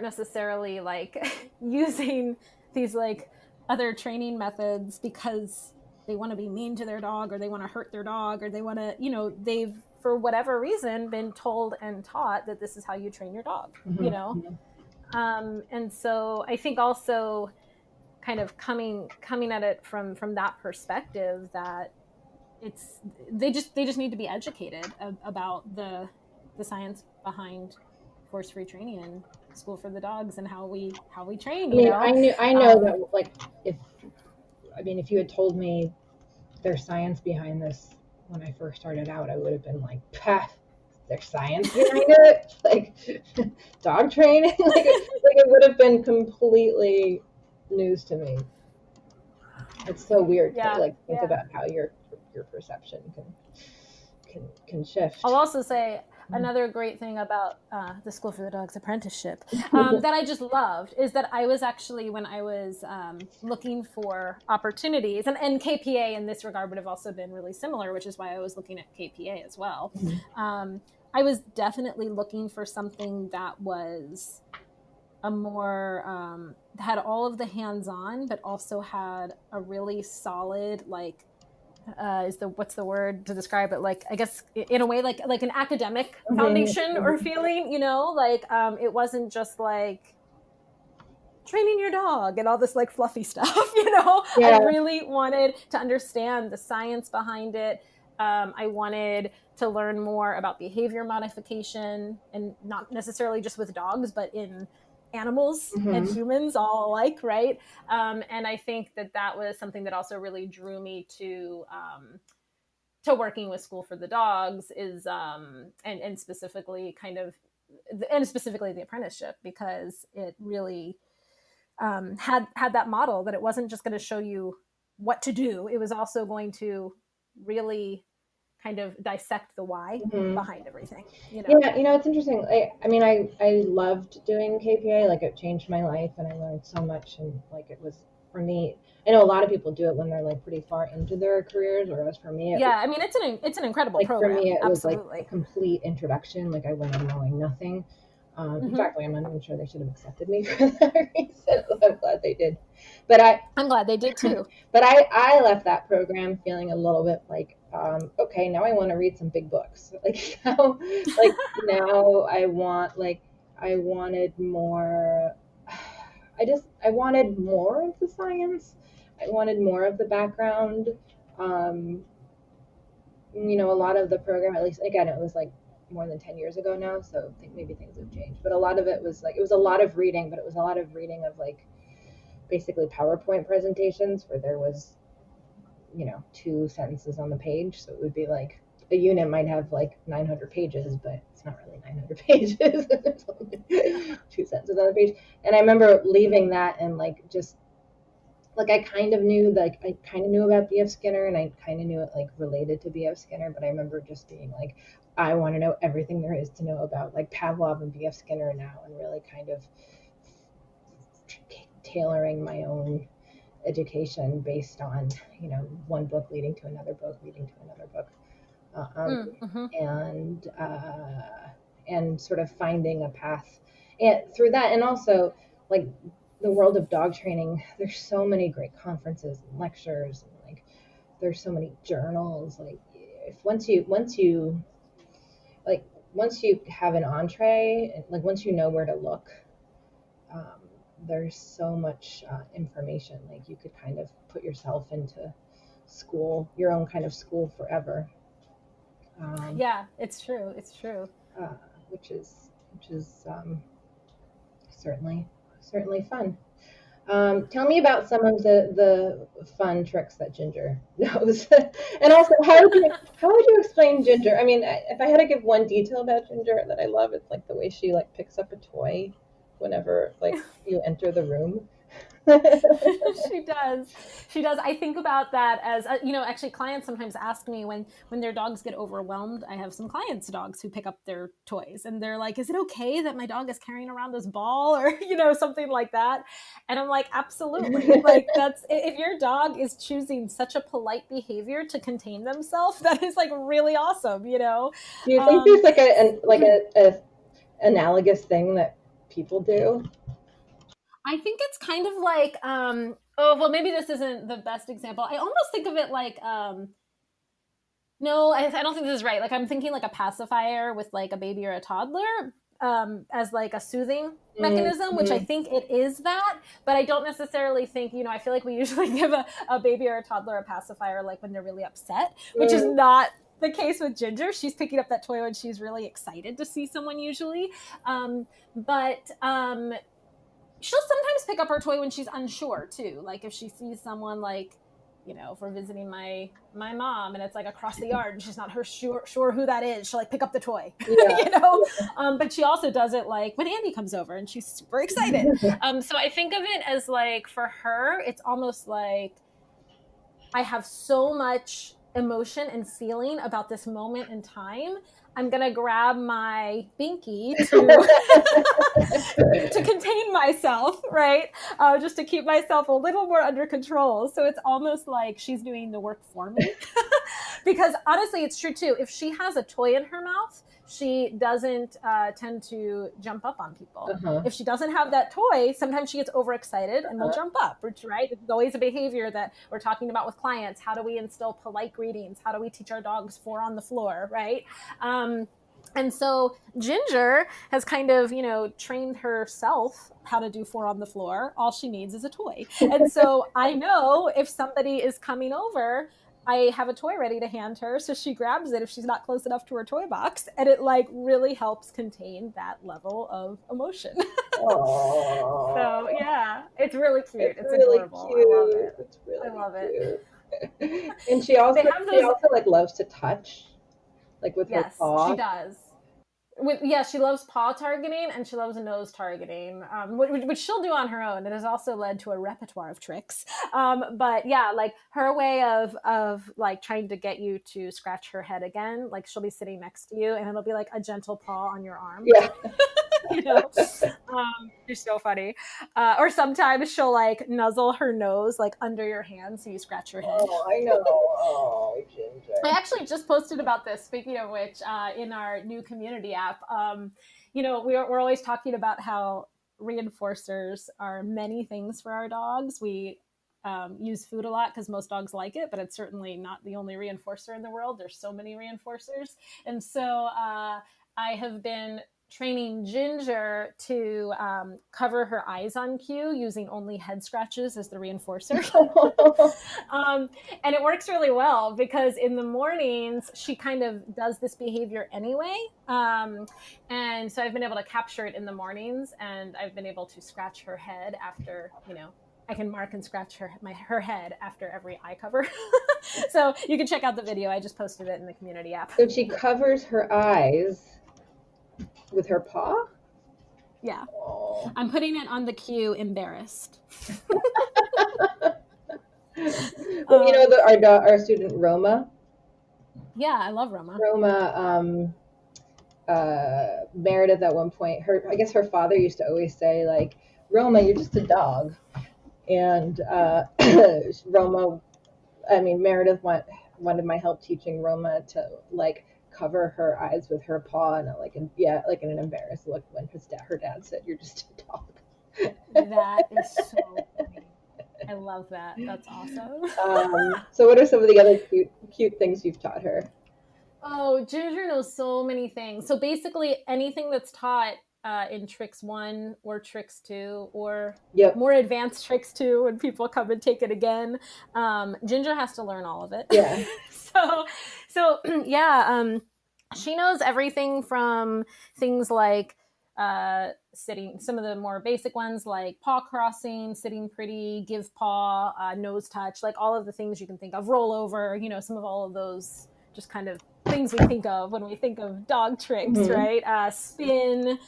necessarily like using these like other training methods because they want to be mean to their dog or they want to hurt their dog or they want to, they've, for whatever reason, been told and taught that this is how you train your dog, and so I think also kind of coming at it from that perspective, that they just need to be educated about the science behind force-free training and school for the dogs and how we train. I know that, like, if you had told me there's science behind this when I first started out, I would have been like, "Pah, there's science behind it." Like dog training, like it would have been completely news to me. It's so weird to think about how your perception can shift. I'll also say another great thing about the School for the Dogs apprenticeship that I just loved is that I was actually, when I was looking for opportunities, and KPA in this regard would have also been really similar, which is why I was looking at KPA as well. I was definitely looking for something that was a more, had all of the hands-on, but also had a really solid, like, what's the word to describe it? Like, I guess in a way, like an academic foundation or feeling, it wasn't just like training your dog and all this like fluffy stuff, I really wanted to understand the science behind it. I wanted to learn more about behavior modification, and not necessarily just with dogs, but in animals and humans all alike, right? And I think that was something that also really drew me to working with School for the Dogs, is and specifically specifically the apprenticeship, because it really had that model that it wasn't just going to show you what to do, it was also going to really kind of dissect the why behind everything. It's interesting. I loved doing KPA. Like, it changed my life, and I learned so much. And like, it was, for me, I know a lot of people do it when they're like pretty far into their careers, or as for me, it's an incredible program. For me, it Absolutely. was like a complete introduction. Like, I went in knowing nothing. In fact, I'm not even sure they should have accepted me for that reason. I'm glad they did. I'm glad they did too. But I left that program feeling a little bit like, okay, now I want to read some big books. Like now I wanted more. I wanted more of the science. I wanted more of the background. A lot of the program, at least, again, it was like more than 10 years ago now, so I think maybe things have changed, but a lot of it was like, it was a lot of reading, but it was a lot of reading of like basically PowerPoint presentations where there was 2 sentences on the page. So it would be like a unit might have like 900 pages, but it's not really 900 pages. It's only 2 sentences on the page. And I remember leaving that and like, just like, I kind of knew about B.F. Skinner, and I kind of knew it like related to B.F. Skinner, but I remember just being like, I want to know everything there is to know about like Pavlov and B.F. Skinner now, and really kind of tailoring my own education based on, one book leading to another book, and sort of finding a path and through that. And also, like, the world of dog training, there's so many great conferences and lectures, and like there's so many journals. Like, if once you have an entree, like once you know where to look, there's so much information. Like, you could kind of put yourself into school, your own kind of school forever. Yeah, it's true. It's true. Which is certainly fun. Tell me about some of the fun tricks that Ginger knows, and also how would you explain Ginger? I mean, if I had to give one detail about Ginger that I love, it's like the way she like picks up a toy whenever like you enter the room. She does. She does. I think about that as actually clients sometimes ask me when their dogs get overwhelmed. I have some clients' dogs who pick up their toys and they're like, "Is it okay that my dog is carrying around this ball or something like that?" And I'm like, "Absolutely." Like that's if your dog is choosing such a polite behavior to contain themselves, that is like really awesome, Do you think there's like a analogous thing that people do? I think it's kind of like, oh, well, maybe this isn't the best example. I almost think of it like, no, I don't think this is right. Like I'm thinking like a pacifier with like a baby or a toddler as like a soothing mechanism, which I think it is that, but I don't necessarily think, I feel like we usually give a baby or a toddler a pacifier like when they're really upset, which is not the case with Ginger. She's picking up that toy when she's really excited to see someone usually. But she'll sometimes pick up her toy when she's unsure too. Like if she sees someone like, if we're visiting my mom and it's like across the yard and she's not sure who that is, she'll like pick up the toy, but she also does it like when Andy comes over and she's super excited. So I think of it as like, for her, it's almost like I have so much emotion and feeling about this moment in time. I'm going to grab my binky to contain myself, right? Just to keep myself a little more under control. So it's almost like she's doing the work for me. Because honestly, it's true too. If she has a toy in her mouth, she doesn't tend to jump up on people. If she doesn't have that toy, sometimes she gets overexcited and will jump up, right? It's always a behavior that we're talking about with clients. How do we instill polite greetings? How do we teach our dogs 4 on the floor, right? And so Ginger has kind of, trained herself how to do 4 on the floor. All she needs is a toy. And so I know if somebody is coming over, I have a toy ready to hand her. So she grabs it if she's not close enough to her toy box. And it like really helps contain that level of emotion. So yeah, it's really cute. It's really adorable. Cute. I love it. It's really I love cute. It. And she also like loves to touch, like with her paw. She does. She loves paw targeting and she loves nose targeting, which she'll do on her own. It has also led to a repertoire of tricks. But yeah, like her way of like trying to get you to scratch her head again, like she'll be sitting next to you and it'll be like a gentle paw on your arm. Yeah. You're so funny. Or sometimes she'll like nuzzle her nose like under your hand so you scratch your head. Oh, I know. Oh, Ginger. I actually just posted about this, speaking of which, in our new community app. We're always talking about how reinforcers are many things for our dogs. We use food a lot because most dogs like it, but it's certainly not the only reinforcer in the world. There's so many reinforcers. And so I have been training Ginger to cover her eyes on cue using only head scratches as the reinforcer. And it works really well because in the mornings, she kind of does this behavior anyway. And so I've been able to capture it in the mornings and I've been able to scratch her head after, I can mark and scratch her head after every eye cover. So you can check out the video. I just posted it in the community app. So she covers her eyes with her paw? Yeah. Aww. I'm putting it on the cue, embarrassed. Well, our student Roma. Yeah, I love Roma. Roma, Meredith at one point, I guess her father used to always say like, Roma, you're just a dog. And Meredith wanted my help teaching Roma to like cover her eyes with her paw and in an embarrassed look when her dad said, "You're just a dog." That is so funny. I love that. That's awesome. So what are some of the other cute things you've taught her? Oh, Ginger knows so many things. So basically anything that's taught in tricks 1 or tricks 2 or Yep. more advanced tricks 2 when people come and take it again. Ginger has to learn all of it. Yeah. so yeah, she knows everything from things like sitting, some of the more basic ones like paw crossing, sitting pretty, give paw, nose touch, like all of the things you can think of, roll over, some of all of those just kind of things we think of when we think of dog tricks, right? Spin.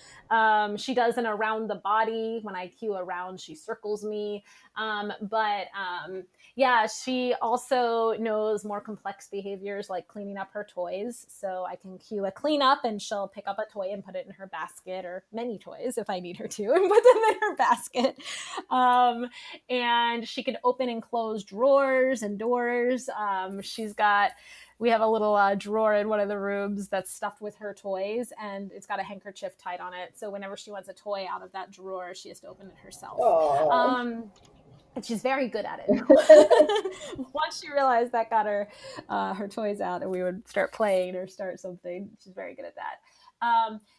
She does an around the body. When I cue around, she circles me. Yeah, she also knows more complex behaviors like cleaning up her toys. So I can cue a clean up and she'll pick up a toy and put it in her basket, or many toys if I need her to, and put them in her basket. And she can open and close drawers and doors. We have a little drawer in one of the rooms that's stuffed with her toys, and it's got a handkerchief tied on it. So whenever she wants a toy out of that drawer, she has to open it herself. And she's very good at it. Once she realized that got her toys out and we would start playing or start something, she's very good at that.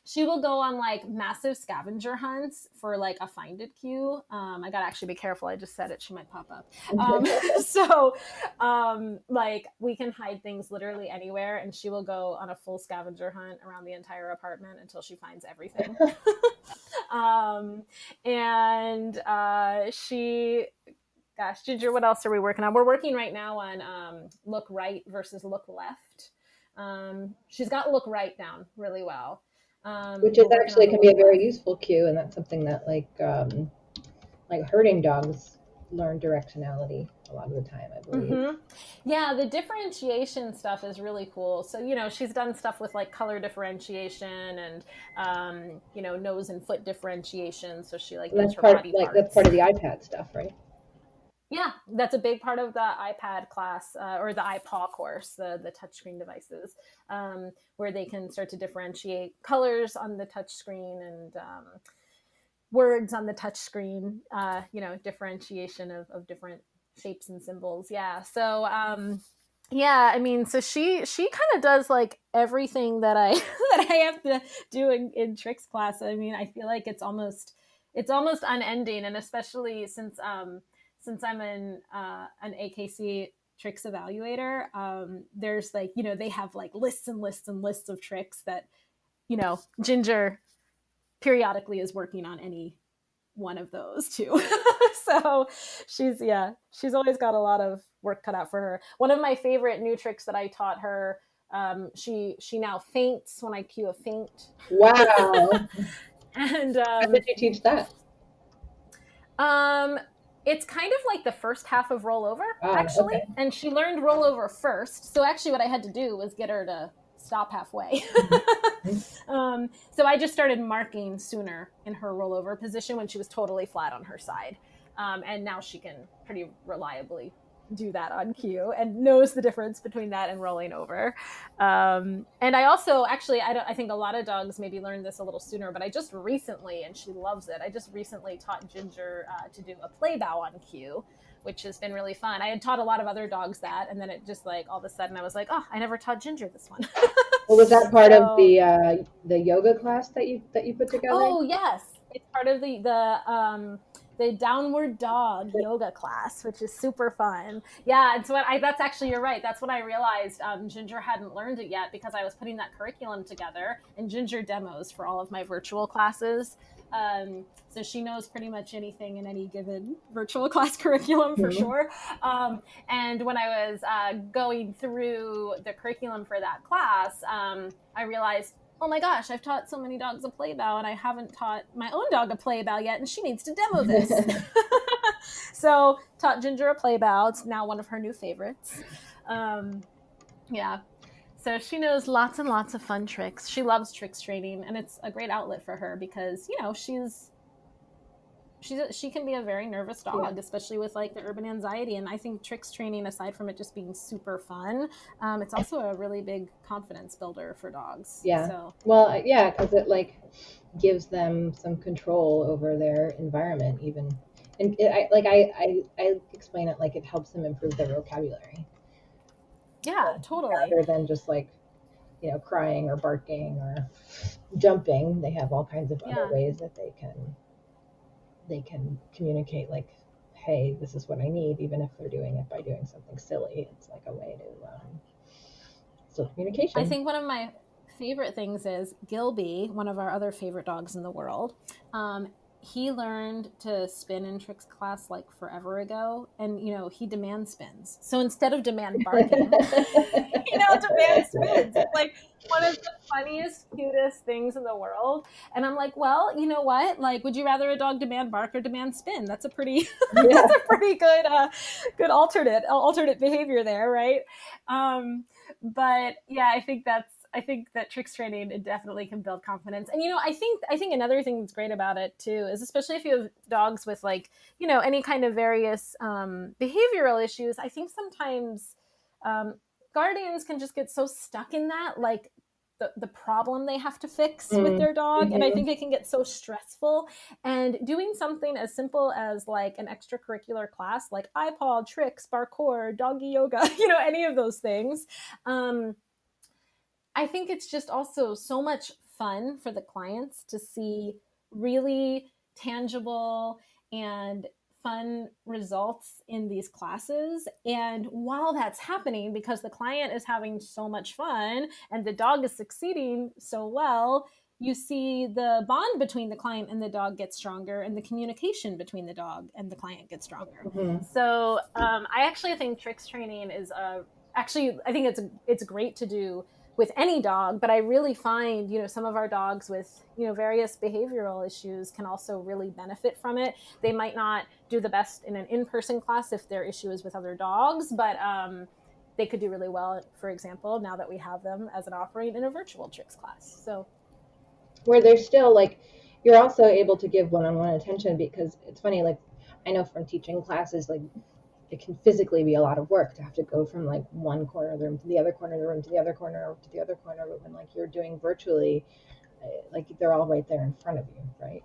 She will go on like massive scavenger hunts for like a find it cue. I gotta actually be careful. I just said it. She might pop up. Like we can hide things literally anywhere, and she will go on a full scavenger hunt around the entire apartment until she finds everything. Ginger, what else are we working on? We're working right now on look right versus look left. She's got look right down really well. Which is actually can be a very useful cue, and that's something that like herding dogs learn directionality a lot of the time, I believe. Yeah, the differentiation stuff is really cool. So, she's done stuff with like color differentiation and, nose and foot differentiation. So she like knows her body parts. That's part of the iPad stuff, right? Yeah, that's a big part of the iPad class or the iPaw course, the touchscreen devices, where they can start to differentiate colors on the touchscreen and words on the touchscreen, differentiation of different shapes and symbols. Yeah. So, so she kind of does like everything that I have to do in tricks class. I mean, I feel like it's almost unending, and especially since I'm an AKC tricks evaluator, there's like, they have like lists and lists and lists of tricks that, Ginger periodically is working on any one of those too. So she's always got a lot of work cut out for her. One of my favorite new tricks that I taught her, she now faints when I cue a faint. Wow. And how did you teach that? It's kind of like the first half of rollover, actually. Okay. And she learned rollover first. So actually what I had to do was get her to stop halfway. So I just started marking sooner in her rollover position when she was totally flat on her side. And now she can pretty reliably do that on cue and knows the difference between that and rolling over. And I also, actually, I think a lot of dogs maybe learned this a little sooner, but I just recently, and she loves it, I just recently taught Ginger to do a play bow on cue, which has been really fun. I had taught a lot of other dogs that, and then it just like all of a sudden I was like, oh, I never taught Ginger this one. Well, was that part of the yoga class that you put together? Oh yes, it's part of the downward dog yoga class, which is super fun. Yeah, and so that's actually, you're right. That's what I realized. Ginger hadn't learned it yet because I was putting that curriculum together, and Ginger demos for all of my virtual classes. So she knows pretty much anything in any given virtual class curriculum for sure. And when I was going through the curriculum for that class, I realized, oh my gosh, I've taught so many dogs a play bow and I haven't taught my own dog a play bow yet, and she needs to demo this. So taught Ginger a play bow. It's now one of her new favorites. Yeah. So she knows lots and lots of fun tricks. She loves tricks training, and it's a great outlet for her because, she can be a very nervous dog, especially with like the urban anxiety. And I think tricks training, aside from it just being super fun, it's also a really big confidence builder for dogs. Yeah. So. Well, yeah, because it like gives them some control over their environment, even. And I explain it like it helps them improve their vocabulary. Yeah, totally. Rather than just like, crying or barking or jumping, they have all kinds of Yeah. other ways that they can communicate, like, hey, this is what I need, even if they're doing it by doing something silly. It's like a way to still communication. I think one of my favorite things is Gilby, one of our other favorite dogs in the world. He learned to spin in tricks class like forever ago, and he demand spins. So instead of demand barking, demand spins. It's like one of the funniest, cutest things in the world. And I'm like, well, you know what? Like, would you rather a dog demand bark or demand spin? That's a pretty that's a pretty good alternate behavior there, right? But yeah, I think that tricks training, it definitely can build confidence. And I think another thing that's great about it too is, especially if you have dogs with like any kind of various behavioral issues, I think sometimes guardians can just get so stuck in that, like the problem they have to fix with their dog. And I think it can get so stressful, and doing something as simple as like an extracurricular class like iPod, tricks, parkour, doggy yoga, any of those things, I think it's just also so much fun for the clients to see really tangible and fun results in these classes. And while that's happening, because the client is having so much fun and the dog is succeeding so well, you see the bond between the client and the dog get stronger, and the communication between the dog and the client gets stronger. So I actually think tricks training is I think it's great to do with any dog, but I really find, some of our dogs with, various behavioral issues can also really benefit from it. They might not do the best in an in-person class if their issue is with other dogs, but they could do really well, for example, now that we have them as an offering in a virtual tricks class. So where there's still like, you're also able to give one-on-one attention, because it's funny, like I know from teaching classes, like it can physically be a lot of work to have to go from like one corner of the room to the other corner of the room to the other corner to the other corner. But when like you're doing virtually, like they're all right there in front of you, right?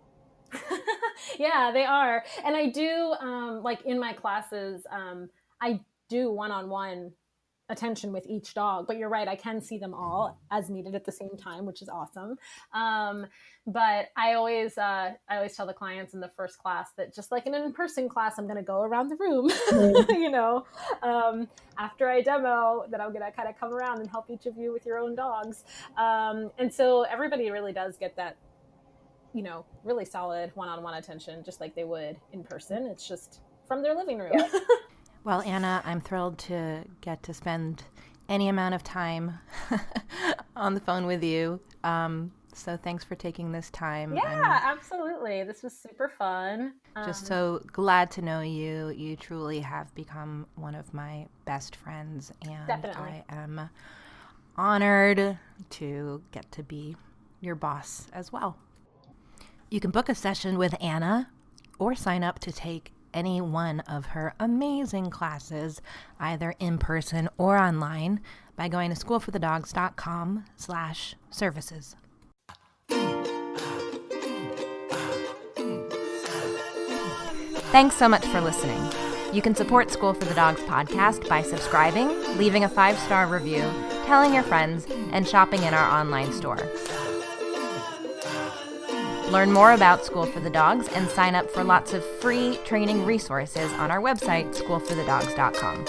Yeah, they are. And I do, like in my classes, I do one-on-one attention with each dog, but you're right, I can see them all as needed at the same time, which is awesome. But I always tell the clients in the first class that just like in an in-person class, I'm going to go around the room, after I demo, that I'm going to kind of come around and help each of you with your own dogs. And so everybody really does get that, really solid one-on-one attention, just like they would in person. It's just from their living room. Yeah. Well, Anna, I'm thrilled to get to spend any amount of time on the phone with you. So thanks for taking this time. Yeah, absolutely. This was super fun. Just so glad to know you. You truly have become one of my best friends, and Definitely. I am honored to get to be your boss as well. You can book a session with Anna or sign up to take any one of her amazing classes, either in person or online, by going to schoolforthedogs.com/services. Thanks so much for listening. You can support School for the Dogs podcast by subscribing, leaving a 5-star review, telling your friends, and shopping in our online store. Learn more about School for the Dogs and sign up for lots of free training resources on our website, schoolforthedogs.com.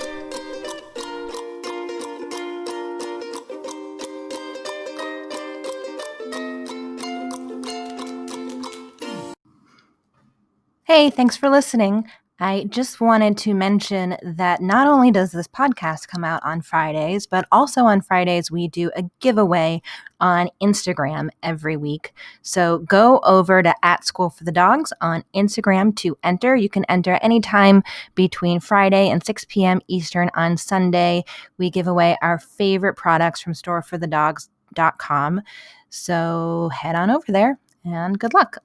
Hey, thanks for listening. I just wanted to mention that not only does this podcast come out on Fridays, but also on Fridays we do a giveaway on Instagram every week. So go over to @SchoolForTheDogs on Instagram to enter. You can enter anytime between Friday and 6 p.m. Eastern on Sunday. We give away our favorite products from storeforthedogs.com. So head on over there and good luck.